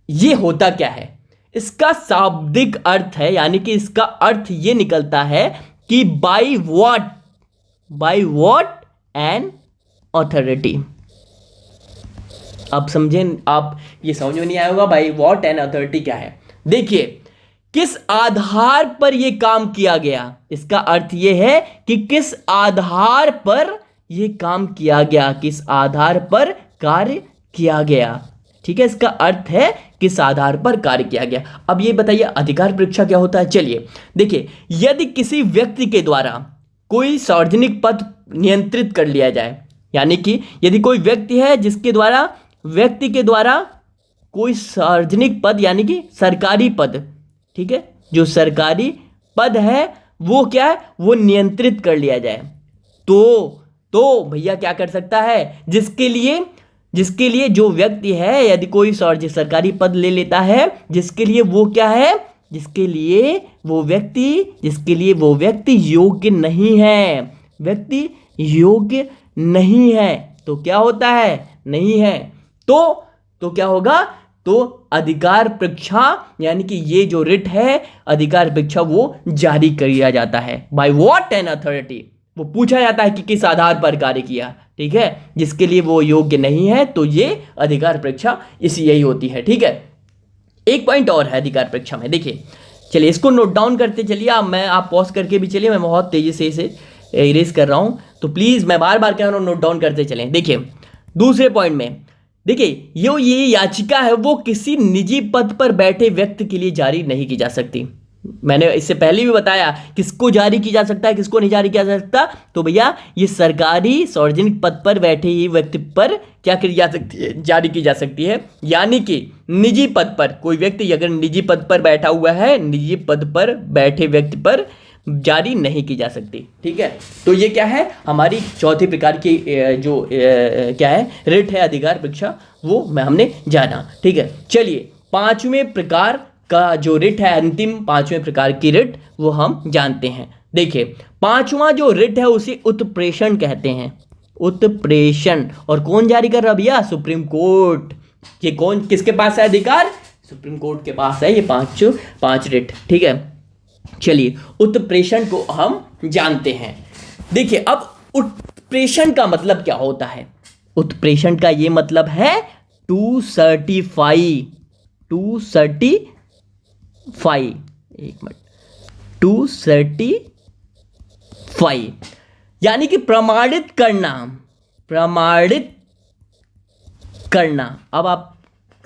ये होता क्या है, इसका शाब्दिक अर्थ है, यानी कि इसका अर्थ ये निकलता है कि बाय व्हाट एन ऑथोरिटी। अब समझें आप, ये समझ में नहीं आया होगा बाय व्हाट एन अथॉरिटी क्या है। देखिए किस आधार पर यह काम किया गया, इसका अर्थ यह है कि किस आधार पर यह काम किया गया, किस आधार पर कार्य किया गया, ठीक है। इसका अर्थ है किस आधार पर कार्य किया गया। अब ये बताइए अधिकार परीक्षा क्या होता है। चलिए देखिए, यदि किसी व्यक्ति के द्वारा कोई सार्वजनिक पद नियंत्रित कर लिया जाए, यानी कि यदि कोई व्यक्ति है जिसके द्वारा, व्यक्ति के द्वारा कोई सार्वजनिक पद यानी कि सरकारी पद, ठीक है, जो सरकारी पद है वो क्या है, वो नियंत्रित कर लिया जाए, तो भैया क्या कर सकता है, जिसके लिए जो व्यक्ति है, यदि कोई सरकारी पद ले लेता है, जिसके लिए वो क्या है, जिसके लिए वो व्यक्ति योग्य नहीं है, व्यक्ति योग्य नहीं है, तो क्या होता है, नहीं है, तो क्या होगा, तो अधिकार परीक्षा, यानी कि ये जो रिट है अधिकार परीक्षा वो जारी किया जाता है। बाय व्हाट एन अथॉरिटी, वो पूछा जाता है कि किस आधार पर कार्य किया, ठीक है, जिसके लिए वो योग्य नहीं है, तो ये अधिकार परीक्षा यही होती है, ठीक है। एक पॉइंट और है अधिकार परीक्षा में, देखिए चलिए इसको नोट डाउन करते चलिए। आप पॉज करके भी चलिए, मैं बहुत तेजी से इसे इरेज कर रहा हूं, तो प्लीज मैं बार बार कह रहा हूं नोट डाउन करते चलें। देखिए दूसरे पॉइंट में, देखिए ये याचिका है वो किसी निजी पद पर बैठे व्यक्ति के लिए जारी नहीं की जा सकती। मैंने इससे पहले भी बताया किसको जारी की जा सकता है, किसको नहीं जारी किया जा सकता, तो भैया ये सरकारी सार्वजनिक पद पर बैठे ही व्यक्ति पर क्या की जा सकती है, जारी की जा सकती है। यानी कि निजी पद पर कोई व्यक्ति अगर निजी पद पर बैठा हुआ है, निजी पद पर बैठे व्यक्ति पर जारी नहीं की जा सकती, ठीक है। तो ये क्या है, हमारी चौथी प्रकार की जो क्या है रिट है अधिकार परीक्षा, वो हमने जाना, ठीक है। चलिए पांचवें प्रकार का जो रिट है, अंतिम पांचवें प्रकार की रिट, वो हम जानते हैं। देखिए पांचवा जो रिट है उसे उत्प्रेषण कहते हैं, उत्प्रेषण। और कौन जारी कर रहा भैया, सुप्रीम कोर्ट। ये कौन, किसके पास है अधिकार, सुप्रीम कोर्ट के पास है ये पांच रिट, ठीक है। चलिए उत्प्रेषण को हम जानते हैं। देखिए अब उत्प्रेषण का मतलब क्या होता है, उत्प्रेषण का ये मतलब है टू सर्टिफाई, एक मिनट, टू सर्टिफाई यानी कि प्रमाणित करना। अब आप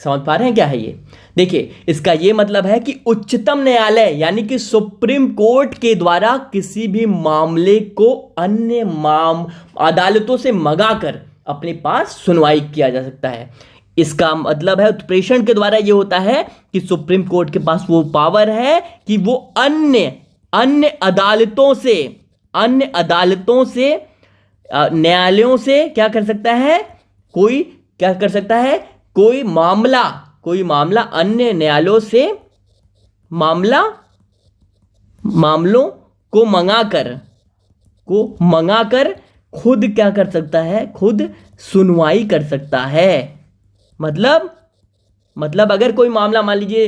समझ पा रहे हैं क्या है ये। देखिए इसका ये मतलब है कि उच्चतम न्यायालय यानी कि सुप्रीम कोर्ट के द्वारा किसी भी मामले को अन्य अदालतों से मंगाकर अपने पास सुनवाई किया जा सकता है। इसका मतलब है उत्प्रेषण के द्वारा ये होता है कि सुप्रीम कोर्ट के पास वो पावर है कि वो अन्य अदालतों से न्यायालयों से क्या कर सकता है, कोई मामला अन्य न्यायालयों से मामला मामलों को मंगाकर खुद क्या कर सकता है, खुद सुनवाई कर सकता है। मतलब अगर कोई मामला मान लीजिए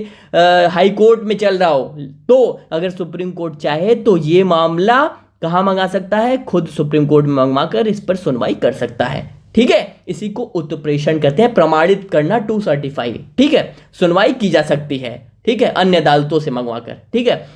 हाई कोर्ट में चल रहा हो, तो अगर सुप्रीम कोर्ट चाहे तो ये मामला कहाँ मंगा सकता है, खुद सुप्रीम कोर्ट में मंगवाकर इस पर सुनवाई कर सकता है। ठीक है, इसी को उत्प्रेषण कहते हैं, प्रमाणित करना, टू सर्टिफाई। ठीक है, सुनवाई की जा सकती है, ठीक है, अन्य अदालतों से मंगवाकर। ठीक है,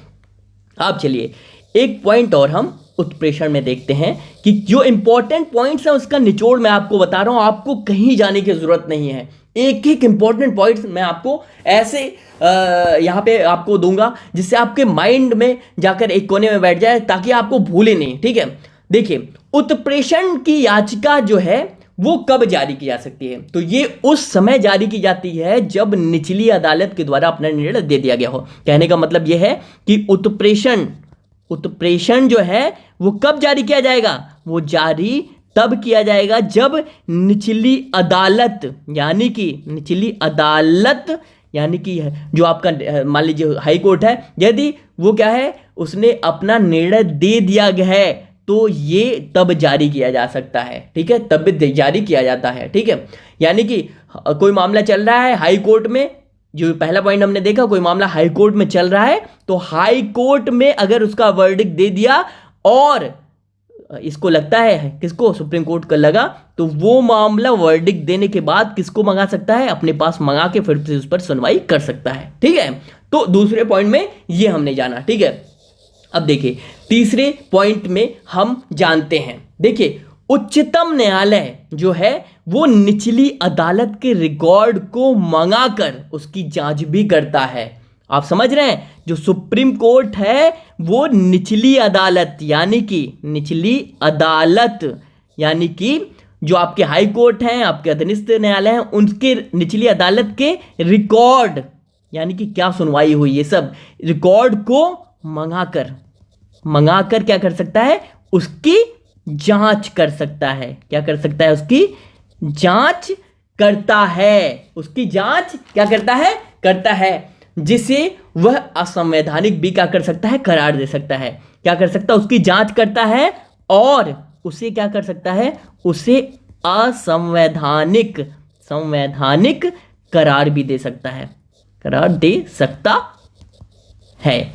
अब चलिए एक पॉइंट और हम उत्प्रेषण में देखते हैं कि जो इंपॉर्टेंट पॉइंट्स हैं उसका निचोड़ मैं आपको बता रहा हूं, आपको कहीं जाने की जरूरत नहीं है। एक एक इंपॉर्टेंट पॉइंट्स मैं आपको ऐसे यहां पे आपको दूंगा जिससे आपके माइंड में जाकर एक कोने में बैठ जाए, ताकि आपको भूले नहीं। ठीक है, देखिए उत्प्रेषण की याचिका जो है वो कब जारी की जा सकती है, तो ये उस समय जारी की जाती है जब निचली अदालत के द्वारा अपना निर्णय दे दिया गया हो। कहने का मतलब यह है कि उत्प्रेषण जो है वो कब जारी किया जाएगा, वो जारी तब किया जाएगा जब निचली अदालत यानी कि जो आपका मान लीजिए हाई कोर्ट है, यदि वो क्या है उसने अपना निर्णय दे दिया गया है तो ये तब जारी किया जा सकता है। ठीक है, तब जारी किया जाता है। ठीक है, यानी कि कोई मामला चल रहा है हाई कोर्ट में, जो पहला पॉइंट हमने देखा, कोई मामला हाई कोर्ट में चल रहा है तो हाई कोर्ट में अगर उसका वर्डिक्ट दे दिया और इसको लगता है, किसको, सुप्रीम कोर्ट को लगा, तो वो मामला वर्डिक्ट देने के बाद किसको मंगा सकता है, अपने पास मंगा के फिर से उस पर सुनवाई कर सकता है। ठीक है, तो दूसरे पॉइंट में ये हमने जाना। ठीक है, अब देखिए तीसरे पॉइंट में हम जानते हैं, देखिए उच्चतम न्यायालय जो है वो निचली अदालत के रिकॉर्ड को मंगाकर उसकी जांच भी करता है। आप समझ रहे हैं, जो सुप्रीम कोर्ट है वो निचली अदालत यानी कि जो आपके हाई कोर्ट हैं, आपके अधीनस्थ न्यायालय हैं, उनके निचली अदालत के रिकॉर्ड यानी कि क्या सुनवाई हुई, ये सब रिकॉर्ड को मंगाकर क्या कर सकता है, उसकी जांच कर सकता है। क्या कर सकता है, उसकी जांच करता है। उसकी जांच क्या करता है, जिसे वह असंवैधानिक भी क्या कर सकता है, करार दे सकता है। क्या कर सकता है, उसकी जांच करता है और उसे क्या कर सकता है, उसे संवैधानिक करार भी दे सकता है,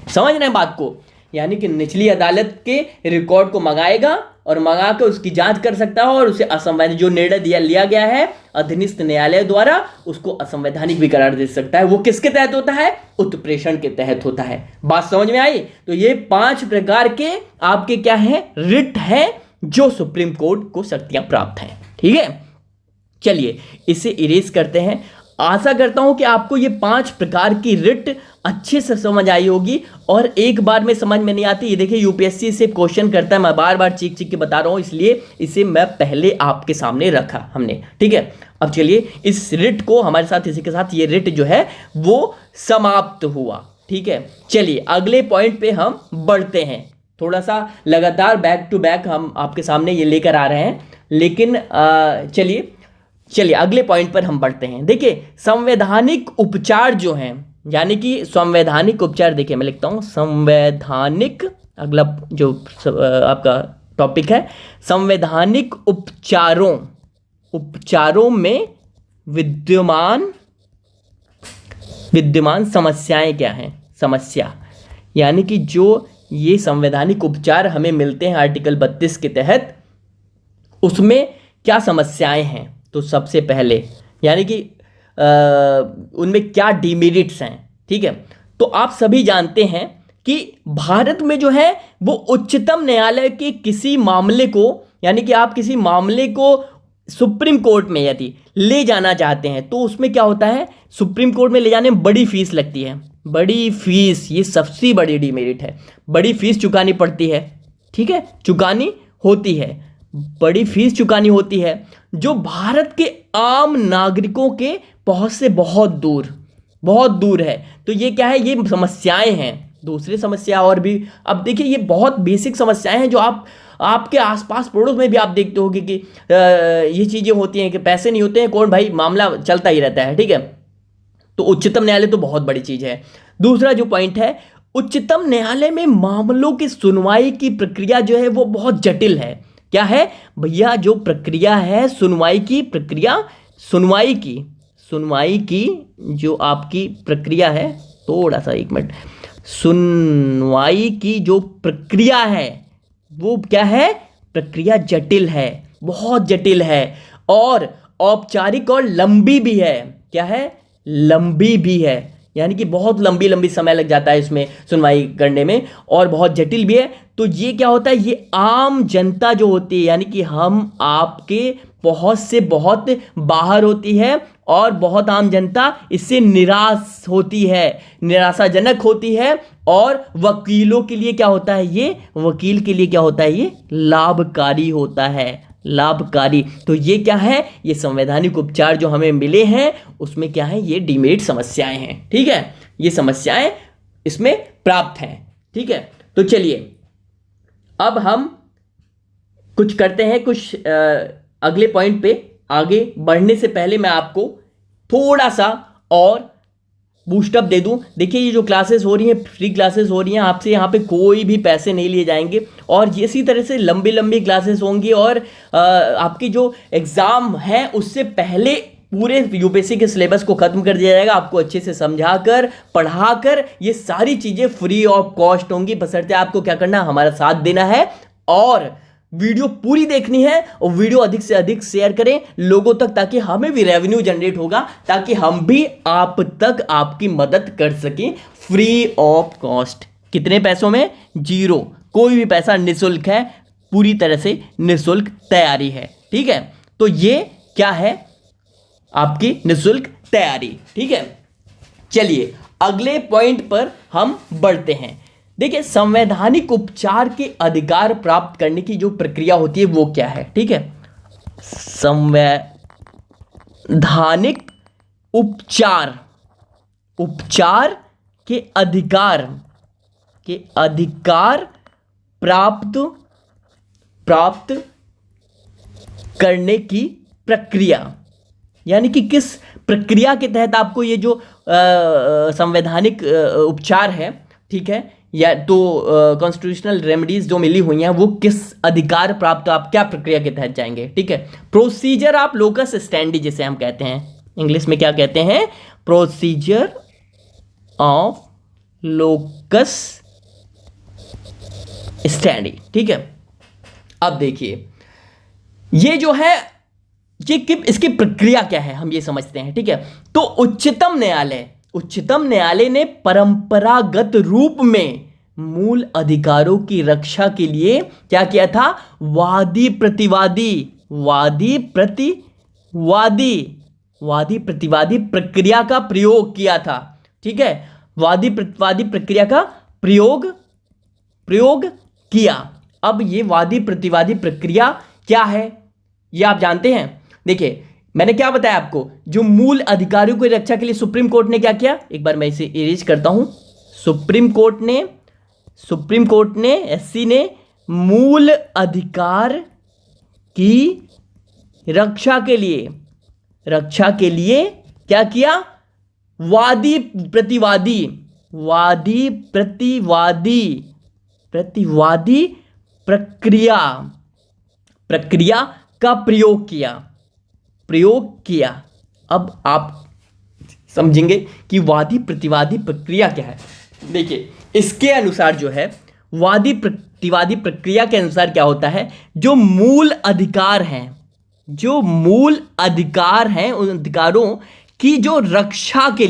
समझ रहे हैं बात को। यानी कि निचली अदालत के रिकॉर्ड को मंगाएगा और मंगाकर उसकी जांच कर सकता है और उसे असंवैधानिक, जो निर्णय लिया गया है अधीनस्थ न्यायालय द्वारा, उसको असंवैधानिक भी करार दे सकता है। वो किसके तहत होता है, उत्प्रेषण के तहत होता है। बात समझ में आई। तो ये 5 प्रकार के आपके क्या है, रिट है जो सुप्रीम कोर्ट को शक्तियां प्राप्त हैं। ठीक है, चलिए इसे इरेज करते हैं। आशा करता हूं कि आपको ये 5 प्रकार की रिट अच्छे से समझ आई होगी और एक बार में समझ में नहीं आती। ये देखिए यूपीएससी से क्वेश्चन करता है, मैं बार बार चीख के बता रहा हूं, इसलिए इसे मैं पहले आपके सामने रखा हमने। ठीक है, अब चलिए इस रिट को हमारे साथ, इसी के साथ ये रिट जो है वो समाप्त हुआ। ठीक है, चलिए अगले पॉइंट पे हम बढ़ते हैं। थोड़ा सा लगातार बैक टू बैक हम आपके सामने ये लेकर आ रहे हैं, लेकिन चलिए अगले पॉइंट पर हम बढ़ते हैं। देखिए संवैधानिक उपचार जो हैं, यानी कि संवैधानिक उपचार, देखिए मैं लिखता हूं संवैधानिक, अगला जो आपका टॉपिक है, संवैधानिक उपचारों में विद्यमान समस्याएं क्या हैं। समस्या यानी कि जो ये संवैधानिक उपचार हमें मिलते हैं आर्टिकल 32 के तहत, उसमें क्या समस्याएं हैं। तो सबसे पहले यानी कि उनमें क्या डिमेरिट्स हैं। ठीक है, तो आप सभी जानते हैं कि भारत में जो है वो उच्चतम न्यायालय के किसी मामले को, यानी कि आप किसी मामले को सुप्रीम कोर्ट में यदि ले जाना चाहते हैं तो उसमें क्या होता है, सुप्रीम कोर्ट में ले जाने में बड़ी फीस लगती है। बड़ी फीस, ये सबसे बड़ी डिमेरिट है। बड़ी फीस चुकानी पड़ती है। ठीक है, चुकानी होती है, बड़ी फीस चुकानी होती है, जो भारत के आम नागरिकों के पहुंच से बहुत दूर है। तो ये क्या है, ये समस्याएं हैं। दूसरी समस्या और भी, अब देखिए ये बहुत बेसिक समस्याएं हैं जो आपके आसपास पड़ोस में भी आप देखते होंगे कि ये चीजें होती हैं कि पैसे नहीं होते हैं, कौन भाई, मामला चलता ही रहता है। ठीक है, तो उच्चतम न्यायालय तो बहुत बड़ी चीज है। दूसरा जो पॉइंट है, उच्चतम न्यायालय में मामलों की सुनवाई की प्रक्रिया जो है वो बहुत जटिल है। क्या है भैया? जो प्रक्रिया है सुनवाई की प्रक्रिया, सुनवाई की जो आपकी प्रक्रिया है, थोड़ा सा एक मिनट, सुनवाई की जो प्रक्रिया है वो क्या है? प्रक्रिया जटिल है, बहुत जटिल है, और औपचारिक और लंबी भी है। क्या है? लंबी भी है, यानी कि बहुत लंबी लंबी समय लग जाता है इसमें सुनवाई करने में, और बहुत जटिल भी है। तो ये क्या होता है? ये आम जनता जो होती है, यानी कि हम आपके पहुंच से बहुत बाहर होती है, और बहुत आम जनता इससे निराश होती है, निराशाजनक होती है। और वकीलों के लिए क्या होता है? ये वकील के लिए क्या होता है? ये लाभकारी होता है, लाभकारी। तो ये क्या है? ये संवैधानिक उपचार जो हमें मिले हैं उसमें क्या है? ये डीमेरिट समस्याएं हैं। ठीक है, ये समस्याएं इसमें प्राप्त हैं। ठीक है, तो चलिए अब हम कुछ करते हैं, कुछ अगले पॉइंट पे आगे बढ़ने से पहले मैं आपको थोड़ा सा और बूस्टअप दे दूं। देखिए ये जो क्लासेस हो रही हैं, फ्री क्लासेस हो रही हैं, आपसे यहाँ पे कोई भी पैसे नहीं लिए जाएंगे, और इसी तरह से लंबी लंबी क्लासेस होंगी, और आपकी जो एग्ज़ाम है उससे पहले पूरे यूपीएससी के सिलेबस को खत्म कर दिया जाएगा, आपको अच्छे से समझाकर पढ़ाकर। ये सारी चीज़ें फ्री ऑफ कॉस्ट होंगी, बशर्ते आपको क्या करना है? हमारा साथ देना है, और वीडियो पूरी देखनी है, और वीडियो अधिक से अधिक शेयर करें लोगों तक, ताकि हमें भी रेवेन्यू जनरेट होगा, ताकि हम भी आप तक आपकी मदद कर सकें फ्री ऑफ कॉस्ट। कितने पैसों में? 0, कोई भी पैसा निःशुल्क है, पूरी तरह से निःशुल्क तैयारी है। ठीक है, तो ये क्या है? आपकी निःशुल्क तैयारी। ठीक है, चलिए अगले पॉइंट पर हम बढ़ते हैं। देखिए संवैधानिक उपचार के अधिकार प्राप्त करने की जो प्रक्रिया होती है वो क्या है? ठीक है, संवैधानिक उपचार के अधिकार प्राप्त करने की प्रक्रिया, यानी कि किस प्रक्रिया के तहत आपको ये जो संवैधानिक उपचार है, ठीक है, या तो कॉन्स्टिट्यूशनल रेमेडीज जो मिली हुई हैं, वो किस अधिकार प्राप्त, आप क्या प्रक्रिया के तहत जाएंगे? ठीक है, प्रोसीजर ऑफ लोकस स्टैंडी जिसे हम कहते हैं, इंग्लिश में क्या कहते हैं? Procedure of locus standi. ठीक है, अब देखिए ये जो है इसकी प्रक्रिया क्या है, हम ये समझते हैं। ठीक है, तो उच्चतम न्यायालय ने परंपरागत रूप में मूल अधिकारों की रक्षा के लिए क्या किया था? वादी प्रतिवादी प्रक्रिया का प्रयोग किया था। ठीक है, वादी प्रतिवादी प्रक्रिया का प्रयोग किया। अब ये वादी प्रतिवादी प्रक्रिया क्या है ये आप जानते हैं? देखिए मैंने क्या बताया आपको, जो मूल अधिकारों की रक्षा के लिए सुप्रीम कोर्ट ने क्या किया, एक बार मैं इसे इरेज करता हूं। सुप्रीम कोर्ट ने एससी ने मूल अधिकार की रक्षा के लिए क्या किया? वादी प्रतिवादी प्रक्रिया का प्रयोग किया। अब आप समझेंगे कि वादी प्रतिवादी प्रक्रिया क्या है। देखिए इसके अनुसार जो है, वादी प्रतिवादी प्रक्रिया के अनुसार क्या होता है, जो मूल अधिकार हैं उन अधिकारों की जो रक्षा के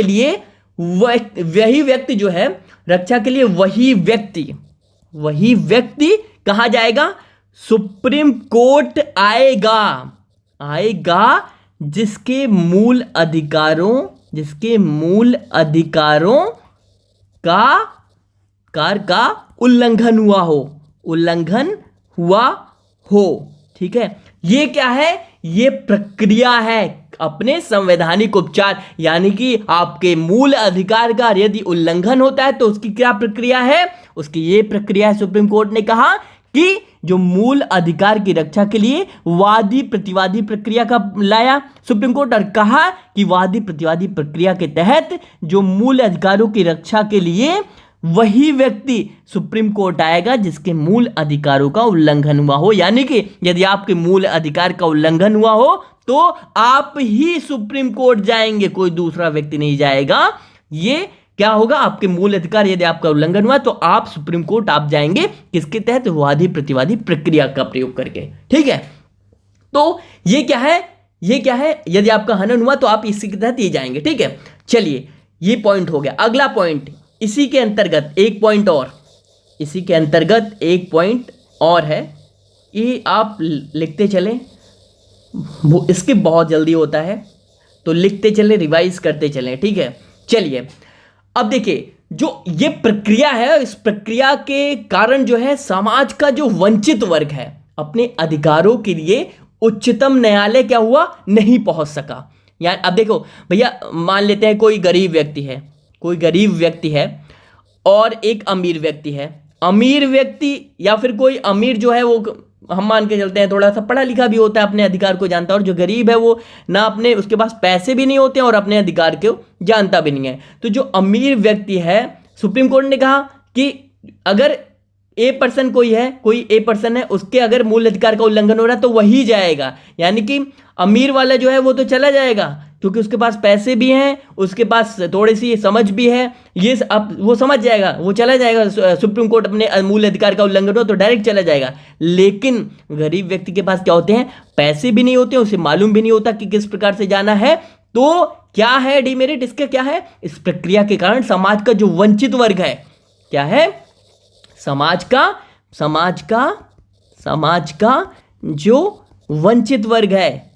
लिए वही व्यक्ति जो है, रक्षा के लिए वही व्यक्ति कहाँ जाएगा? सुप्रीम कोर्ट आएगा जिसके मूल अधिकारों का उल्लंघन हुआ हो। ठीक है, ये क्या है? ये प्रक्रिया है अपने संवैधानिक उपचार, यानी कि आपके मूल अधिकार का यदि उल्लंघन होता है तो उसकी क्या प्रक्रिया है? उसकी ये प्रक्रिया है, सुप्रीम कोर्ट ने कहा कि जो मूल अधिकार की रक्षा के लिए वादी प्रतिवादी प्रक्रिया का लाया सुप्रीम कोर्ट, और कहा कि वादी प्रतिवादी प्रक्रिया के तहत जो मूल अधिकारों की रक्षा के लिए वही व्यक्ति सुप्रीम कोर्ट आएगा जिसके मूल अधिकारों का उल्लंघन हुआ हो। यानी कि यदि आपके मूल अधिकार का उल्लंघन हुआ हो तो आप ही सुप्रीम कोर्ट जाएंगे, कोई दूसरा व्यक्ति नहीं जाएगा। ये क्या होगा, आपके मूल अधिकार यदि आपका उल्लंघन हुआ तो आप सुप्रीम कोर्ट आप जाएंगे, किसके तहत, वादी प्रतिवादी प्रक्रिया का प्रयोग करके। ठीक है, तो ये क्या है, ये क्या है, यदि आपका हनन हुआ तो आप इसी के तहत ये जाएंगे। ठीक है, चलिए ये पॉइंट हो गया। अगला पॉइंट इसी के अंतर्गत एक पॉइंट और, इसी के अंतर्गत एक पॉइंट और है, ये आप लिखते चलें, वो इसके बहुत जल्दी होता है तो लिखते चले, रिवाइज करते चलें। ठीक है, चलिए अब देखिए जो ये प्रक्रिया है, इस प्रक्रिया के कारण जो है समाज का जो वंचित वर्ग है अपने अधिकारों के लिए उच्चतम न्यायालय क्या हुआ, नहीं पहुंच सका। यानी अब देखो भैया, मान लेते हैं कोई गरीब व्यक्ति है, कोई गरीब व्यक्ति है और एक अमीर व्यक्ति है। अमीर व्यक्ति या फिर कोई अमीर जो है वो हम मान के चलते हैं थोड़ा सा पढ़ा लिखा भी होता है, अपने अधिकार को जानता है, और जो गरीब है वो ना अपने, उसके पास पैसे भी नहीं होते और अपने अधिकार को जानता भी नहीं है। तो जो अमीर व्यक्ति है, सुप्रीम कोर्ट ने कहा कि अगर ए पर्सन कोई ए पर्सन है, उसके अगर मूल अधिकार का उल्लंघन हो रहा है तो वही जाएगा। यानी कि अमीर वाला जो है वो तो चला जाएगा क्योंकि उसके पास पैसे भी हैं, उसके पास थोड़ी सी समझ भी है, ये अब वो समझ जाएगा, वो चला जाएगा सुप्रीम कोर्ट, अपने मूल अधिकार का उल्लंघन हो तो डायरेक्ट चला जाएगा। लेकिन गरीब व्यक्ति के पास क्या होते हैं, पैसे भी नहीं होते, उसे मालूम भी नहीं होता कि किस प्रकार से जाना है। तो क्या है डिमेरिट इसका, क्या है, इस प्रक्रिया के कारण समाज का जो वंचित वर्ग है, क्या है, समाज का जो वंचित वर्ग है,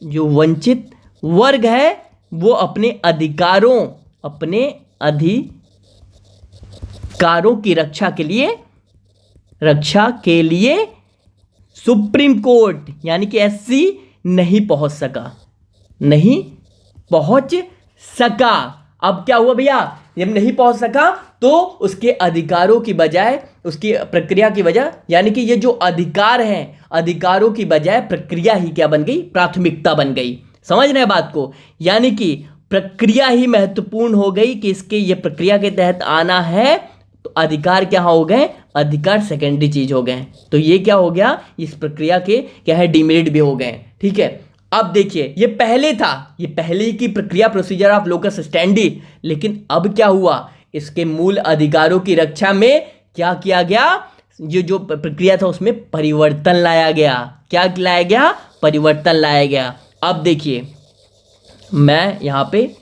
जो वंचित वर्ग है वो अपने अधिकारों की रक्षा के लिए सुप्रीम कोर्ट यानी कि एससी नहीं पहुंच सका। अब क्या हुआ भैया, जब नहीं पहुंच सका तो उसके अधिकारों की बजाय, उसकी प्रक्रिया की वजह, यानी कि ये जो अधिकार हैं, अधिकारों की बजाय प्रक्रिया ही क्या बन गई, प्राथमिकता बन गई। समझ रहे हैं बात को, यानी कि प्रक्रिया ही महत्वपूर्ण हो गई कि इसके ये प्रक्रिया के तहत आना है, तो अधिकार क्या हो गए, अधिकार सेकेंडरी चीज हो गए। तो ये क्या हो गया, इस प्रक्रिया के क्या है, डिमेरिट भी हो गए। ठीक है, अब देखिए ये पहले था, ये पहले की प्रक्रिया, प्रोसीजर ऑफ लोकस स्टैंडी, लेकिन अब क्या हुआ, इसके मूल अधिकारों की रक्षा में क्या किया गया, ये जो प्रक्रिया था उसमें परिवर्तन लाया गया। क्या लाया गया, परिवर्तन लाया गया। अब देखिए मैं यहां पे,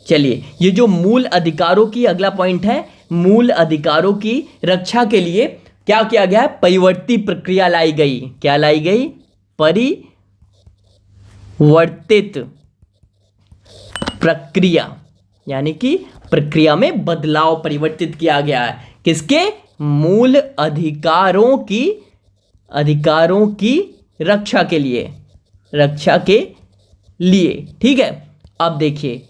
चलिए ये जो मूल अधिकारों की, अगला पॉइंट है, मूल अधिकारों की रक्षा के लिए क्या किया गया, परिवर्ती प्रक्रिया लाई गई। क्या लाई गई, परिवर्तित प्रक्रिया, यानी कि प्रक्रिया में बदलाव, परिवर्तित किया गया है, किसके, मूल अधिकारों की रक्षा के लिए। ठीक है, अब देखिए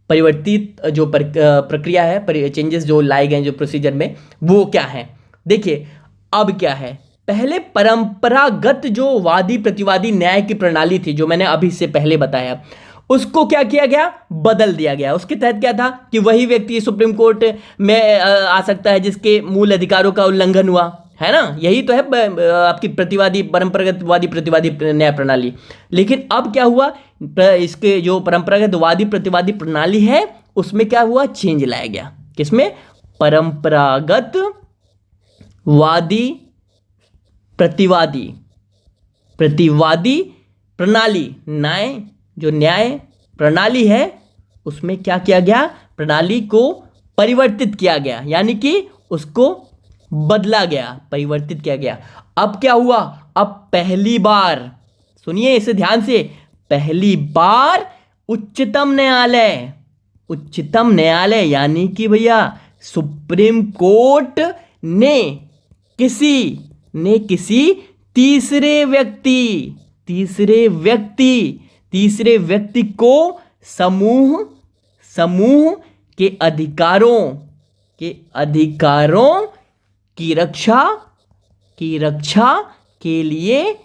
परिवर्तित जो प्रक्रिया है, चेंजेस जो लाए गए जो प्रोसीजर में, वो क्या है, देखिए अब क्या है, पहले परंपरागत जो वादी प्रतिवादी न्याय की प्रणाली थी, जो मैंने अभी से पहले बताया, उसको क्या किया गया, बदल दिया गया। उसके तहत क्या था कि वही व्यक्ति सुप्रीम कोर्ट में आ सकता है जिसके मूल अधिकारों का उल्लंघन हुआ है ना, यही तो है आपकी परंपरागतवादी प्रतिवादी न्याय प्रणाली। लेकिन अब क्या हुआ, इसके जो परंपरागतवादी प्रतिवादी प्रणाली है उसमें क्या हुआ, चेंज लाया गया। किसमें, परंपरागतवादी प्रतिवादी प्रणाली, न्याय प्रणाली है उसमें क्या किया गया, प्रणाली को परिवर्तित किया गया, यानी कि उसको बदला गया, परिवर्तित किया गया। अब क्या हुआ, अब पहली बार, सुनिए इसे ध्यान से, पहली बार उच्चतम न्यायालय यानी कि भैया सुप्रीम कोर्ट ने किसी तीसरे व्यक्ति को समूह के अधिकारों की की रक्षा के लिए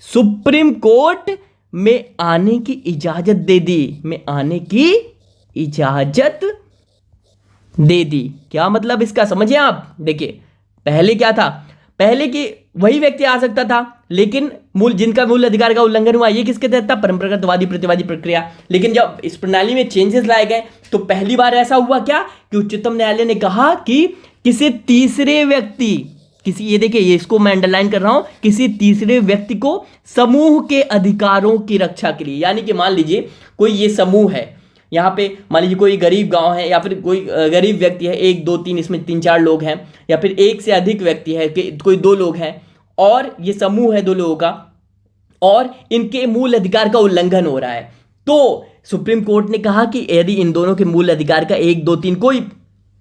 सुप्रीम कोर्ट में आने की इजाजत दे दी, में आने की इजाजत दे दी। क्या मतलब इसका समझे आप? देखिए पहले क्या था, पहले कि वही व्यक्ति आ सकता था, लेकिन जिनका मूल अधिकार का उल्लंघन हुआ, ये किसके तहत था? परंपरागतवादी प्रतिवादी प्रक्रिया। लेकिन जब इस प्रणाली में चेंजेस लाए गए तो पहली बार ऐसा हुआ क्या कि उच्चतम न्यायालय ने कहा कि किसी तीसरे व्यक्ति, ये देखिए, ये इसको मैं अंडरलाइन कर रहा हूं, किसी तीसरे व्यक्ति को समूह के अधिकारों की रक्षा के लिए, यानी कि मान लीजिए कोई ये समूह है, यहाँ पे मान लीजिए कोई गरीब गांव है या फिर कोई गरीब व्यक्ति है, 1 2 3, इसमें 3 4 लोग हैं, या फिर एक से अधिक व्यक्ति है, कोई 2 लोग हैं, और ये समूह है 2 लोगों का, और इनके मूल अधिकार का उल्लंघन हो रहा है। तो सुप्रीम कोर्ट ने कहा कि यदि इन दोनों के मूल अधिकार का 1 2 3 कोई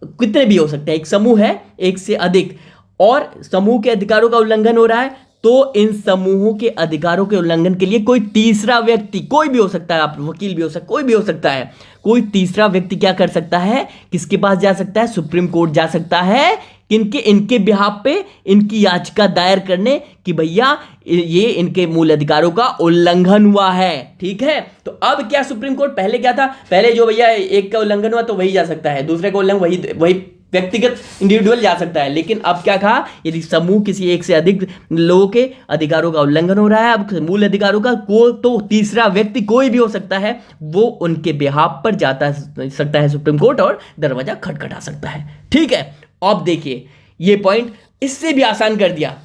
कितने भी हो सकते हैं, एक समूह है 1 से अधिक, और समूह के अधिकारों का उल्लंघन हो रहा है, तो इन समूहों के अधिकारों के उल्लंघन के लिए कोई तीसरा व्यक्ति, कोई भी हो सकता है, आप वकील भी हो सकता, कोई भी हो सकता है, कोई तीसरा व्यक्ति क्या कर सकता है, किसके पास जा सकता है? सुप्रीम कोर्ट जा सकता है, इनके बिहाफ पे इनकी याचिका दायर करने कि भैया ये इनके मूल अधिकारों का उल्लंघन हुआ है। ठीक है, तो अब क्या सुप्रीम कोर्ट, पहले क्या था, पहले जो भैया एक का उल्लंघन हुआ तो वही जा सकता है, दूसरे का उल्लंघन वही व्यक्तिगत इंडिविजुअल जा सकता है। लेकिन अब क्या कहा, यदि समूह किसी 1 से अधिक लोगों के अधिकारों का उल्लंघन हो रहा है, अब मूल अधिकारों का, तो तीसरा व्यक्ति कोई भी हो सकता है, वो उनके बिहाफ पर जाता सकता है सुप्रीम कोर्ट और दरवाजा खटखटा सकता है। ठीक है, अब देखिए ये पॉइंट इससे भी आसान कर दिया,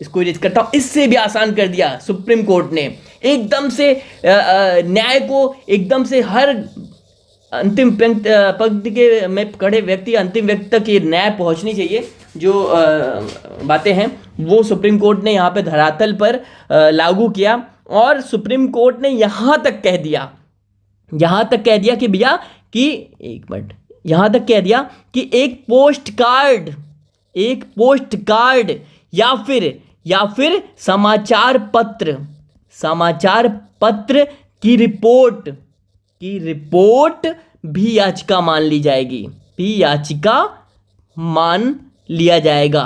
इसको इरेज करता हूं, इससे भी आसान कर दिया सुप्रीम कोर्ट ने, एकदम से न्याय को एकदम से हर अंतिम पंक्ति के में खड़े व्यक्ति, अंतिम व्यक्ति तक ये न्याय पहुंचनी चाहिए, जो बातें हैं वो सुप्रीम कोर्ट ने यहाँ पे धरातल पर लागू किया। और सुप्रीम कोर्ट ने यहाँ तक कह दिया कि भैया कि एक मिनट, यहाँ तक कह दिया कि एक पोस्ट कार्ड या फिर समाचार पत्र की रिपोर्ट भी याचिका मान ली जाएगी, मान लिया जाएगा।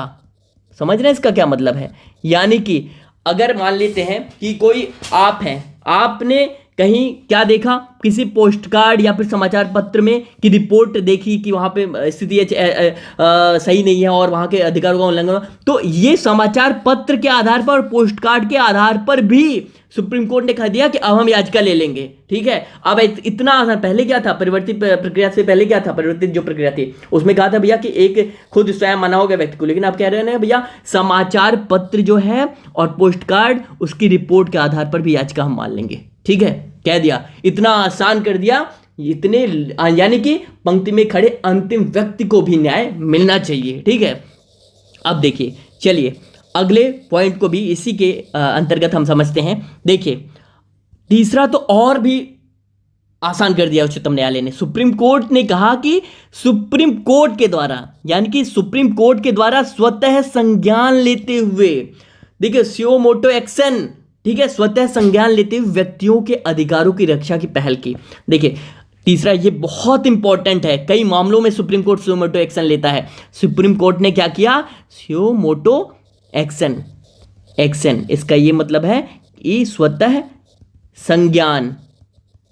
समझ रहे हैं इसका क्या मतलब है? यानी कि अगर मान लेते हैं कि कोई आप हैं, आपने कहीं क्या देखा, किसी पोस्ट कार्ड या फिर समाचार पत्र में की रिपोर्ट देखी कि वहाँ पे स्थिति सही नहीं है और वहाँ के अधिकारों का उल्लंघन, तो ये समाचार पत्र के आधार पर और पोस्ट कार्ड के आधार पर भी सुप्रीम कोर्ट ने कह दिया कि अब हम याचिका ले लेंगे। ठीक है, अब इतना आसान, पहले क्या था, परिवर्तित प्रक्रिया से पहले क्या था, परिवर्तित जो प्रक्रिया थी उसमें कहा था भैया कि एक खुद स्वयं माना होगा व्यक्ति को, लेकिन आप कह रहे हैं भैया समाचार पत्र जो है और पोस्ट कार्ड, उसकी रिपोर्ट के आधार पर भी याचिका हम मान लेंगे। ठीक है, कह दिया, इतना आसान कर दिया, इतने, यानी कि पंक्ति में खड़े अंतिम व्यक्ति को भी न्याय मिलना चाहिए। ठीक है, अब देखिए, चलिए अगले पॉइंट को भी इसी के अंतर्गत हम समझते हैं। देखिए तीसरा तो और भी आसान कर दिया उच्चतम न्यायालय ने। सुप्रीम कोर्ट ने कहा कि सुप्रीम कोर्ट के द्वारा, यानी कि सुप्रीम कोर्ट के द्वारा स्वतः संज्ञान लेते हुए, देखिए सुओ मोटो एक्शन, ठीक है, स्वतः संज्ञान लेते हुए व्यक्तियों के अधिकारों की रक्षा की पहल की। देखिए तीसरा, ये बहुत इंपॉर्टेंट है, कई मामलों में supreme court suo motu action लेता है। सुप्रीम कोर्ट ने क्या किया, सुओ मोटो एक्शन, इसका ये मतलब है कि स्वतः संज्ञान,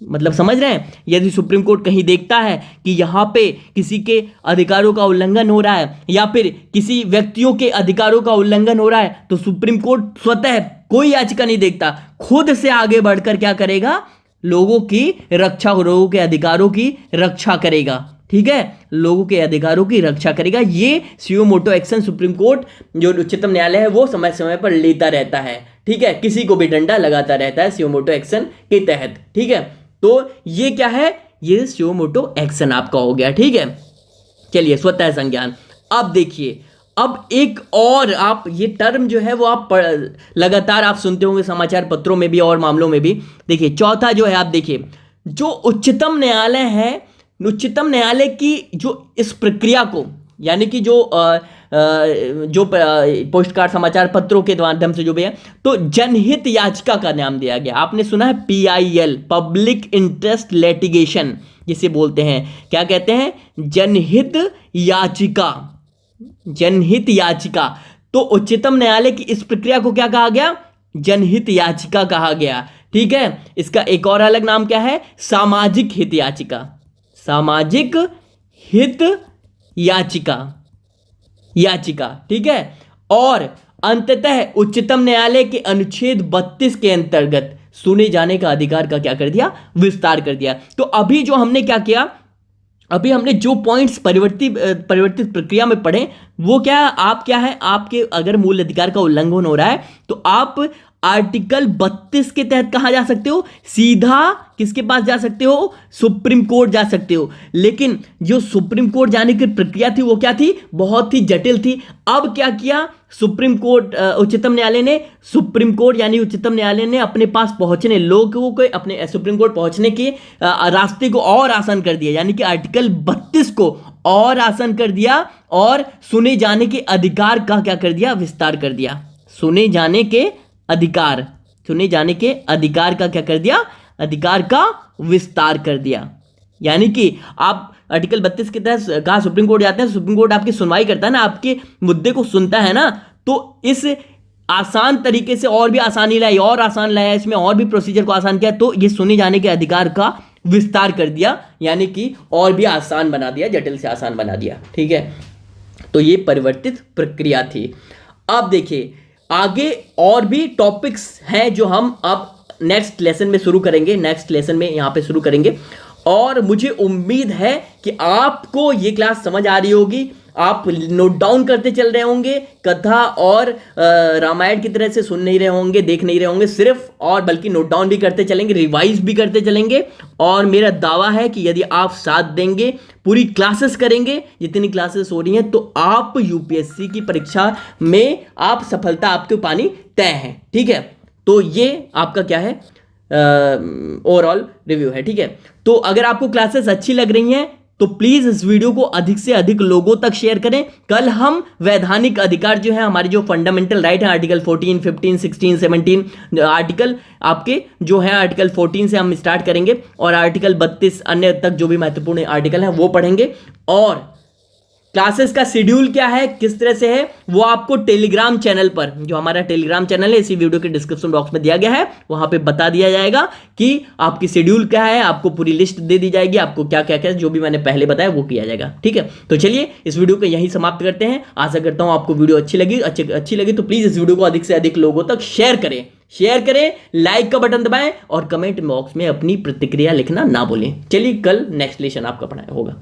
मतलब समझ रहे हैं, यदि सुप्रीम कोर्ट कहीं देखता है कि यहाँ पे किसी के अधिकारों का उल्लंघन हो रहा है या फिर किसी व्यक्तियों के अधिकारों का उल्लंघन हो रहा है, तो सुप्रीम कोर्ट स्वतः कोई याचिका नहीं देखता, खुद से आगे बढ़कर क्या करेगा, लोगों की रक्षा, लोगों के अधिकारों की रक्षा करेगा। ठीक है, लोगों के अधिकारों की रक्षा करेगा। ये suo motu action supreme court जो उच्चतम न्यायालय है वो समय समय पर लेता रहता है। ठीक है, किसी को भी डंडा लगाता रहता है सुओ मोटो एक्शन के तहत। ठीक है, तो ये क्या है, ये सुओ मोटो एक्शन आपका हो गया। ठीक है, चलिए स्वतः संज्ञान। अब देखिए, अब एक और, आप ये टर्म जो है वो आप लगातार आप सुनते होंगे समाचार पत्रों में भी और मामलों में भी। देखिए चौथा जो है, आप देखिए, जो उच्चतम न्यायालय है, उच्चतम न्यायालय की जो इस प्रक्रिया को, यानी कि जो पोस्ट कार्ड समाचार पत्रों के माध्यम से जो भी है, तो जनहित याचिका का नाम दिया गया। आपने सुना है PIL, पब्लिक इंटरेस्ट लिटिगेशन जिसे बोलते हैं, क्या कहते हैं, जनहित याचिका। जनहित याचिका, तो उच्चतम न्यायालय की इस प्रक्रिया को क्या कहा गया? जनहित याचिका कहा गया। ठीक है, इसका एक और अलग नाम क्या है? सामाजिक हित याचिका। सामाजिक हित याचिका। ठीक है, और अंततः उच्चतम न्यायालय के अनुच्छेद 32 के अंतर्गत सुने जाने का अधिकार का क्या कर दिया? विस्तार कर दिया। तो अभी जो हमने क्या किया, अभी हमने जो पॉइंट्स परिवर्तित प्रक्रिया में पढ़े वो क्या है, आपके अगर मूल अधिकार का उल्लंघन हो रहा है तो आप आर्टिकल 32 के तहत कहां जा सकते हो? सीधा किसके पास जा सकते हो? सुप्रीम कोर्ट जा सकते हो। लेकिन जो सुप्रीम कोर्ट जाने की प्रक्रिया थी वो क्या थी? बहुत ही जटिल थी। अब क्या किया सुप्रीम कोर्ट, उच्चतम न्यायालय ने, सुप्रीम कोर्ट यानी उच्चतम न्यायालय ने अपने पास पहुंचने, लोगों को अपने सुप्रीम कोर्ट पहुंचने के रास्ते को और आसान कर दिया, यानी कि आर्टिकल 32 को और आसान कर दिया और सुने जाने के अधिकार का क्या कर दिया? विस्तार कर दिया। सुने जाने के अधिकार का क्या कर दिया? अधिकार का विस्तार कर दिया। यानी कि आप आर्टिकल 32 के तहत कहा सुप्रीम कोर्ट जाते हैं, सुप्रीम कोर्ट आपकी सुनवाई करता है ना, आपके मुद्दे को सुनता है ना, तो इस आसान तरीके से और भी आसानी लाई, और आसान लाया, इसमें और भी प्रोसीजर को आसान किया, तो ये सुने जाने के अधिकार का विस्तार कर दिया, यानी कि और भी आसान बना दिया, जटिल से आसान बना दिया। ठीक है, तो ये परिवर्तित प्रक्रिया थी। अब देखिए आगे और भी टॉपिक्स हैं जो हम अब नेक्स्ट लेसन में शुरू करेंगे, और मुझे उम्मीद है कि आपको ये क्लास समझ आ रही होगी। आप नोट डाउन करते चल रहे होंगे, कथा और रामायण की तरह से सुन नहीं रहे होंगे, देख नहीं रहे होंगे सिर्फ, और बल्कि नोट डाउन भी करते चलेंगे, रिवाइज भी करते चलेंगे। और मेरा दावा है कि यदि आप साथ देंगे, पूरी क्लासेस करेंगे, जितनी क्लासेस हो रही हैं, तो आप यूपीएससी की परीक्षा में आप सफलता आपके पानी तय है। ठीक है, तो ये आपका क्या है, ओवरऑल रिव्यू है। ठीक है, तो अगर आपको क्लासेस अच्छी लग रही हैं तो प्लीज इस वीडियो को अधिक से अधिक लोगों तक शेयर करें। कल हम वैधानिक अधिकार जो है, हमारे जो फंडामेंटल राइट है, आर्टिकल 14, 15, 16, 17 आर्टिकल आपके जो है, आर्टिकल 14 से हम स्टार्ट करेंगे और आर्टिकल 32 अन्य तक जो भी महत्वपूर्ण आर्टिकल है वो पढ़ेंगे। और क्लासेस का शेड्यूल क्या है, किस तरह से है, वो आपको टेलीग्राम चैनल पर, जो हमारा टेलीग्राम चैनल है इसी वीडियो के डिस्क्रिप्शन बॉक्स में दिया गया है, वहां पे बता दिया जाएगा कि आपकी शेड्यूल क्या है, आपको पूरी लिस्ट दे दी जाएगी, आपको क्या क्या क्या जो भी मैंने पहले बताया वो किया जाएगा। ठीक है, तो चलिए इस वीडियो को यहीं समाप्त करते हैं। आशा करता हूं आपको वीडियो अच्छी लगी तो प्लीज इस वीडियो को अधिक से अधिक लोगों तक शेयर करें, लाइक का बटन दबाएं और कमेंट बॉक्स में अपनी प्रतिक्रिया लिखना ना भूलें। चलिए कल नेक्स्ट लेसन आपका पढ़ाया होगा।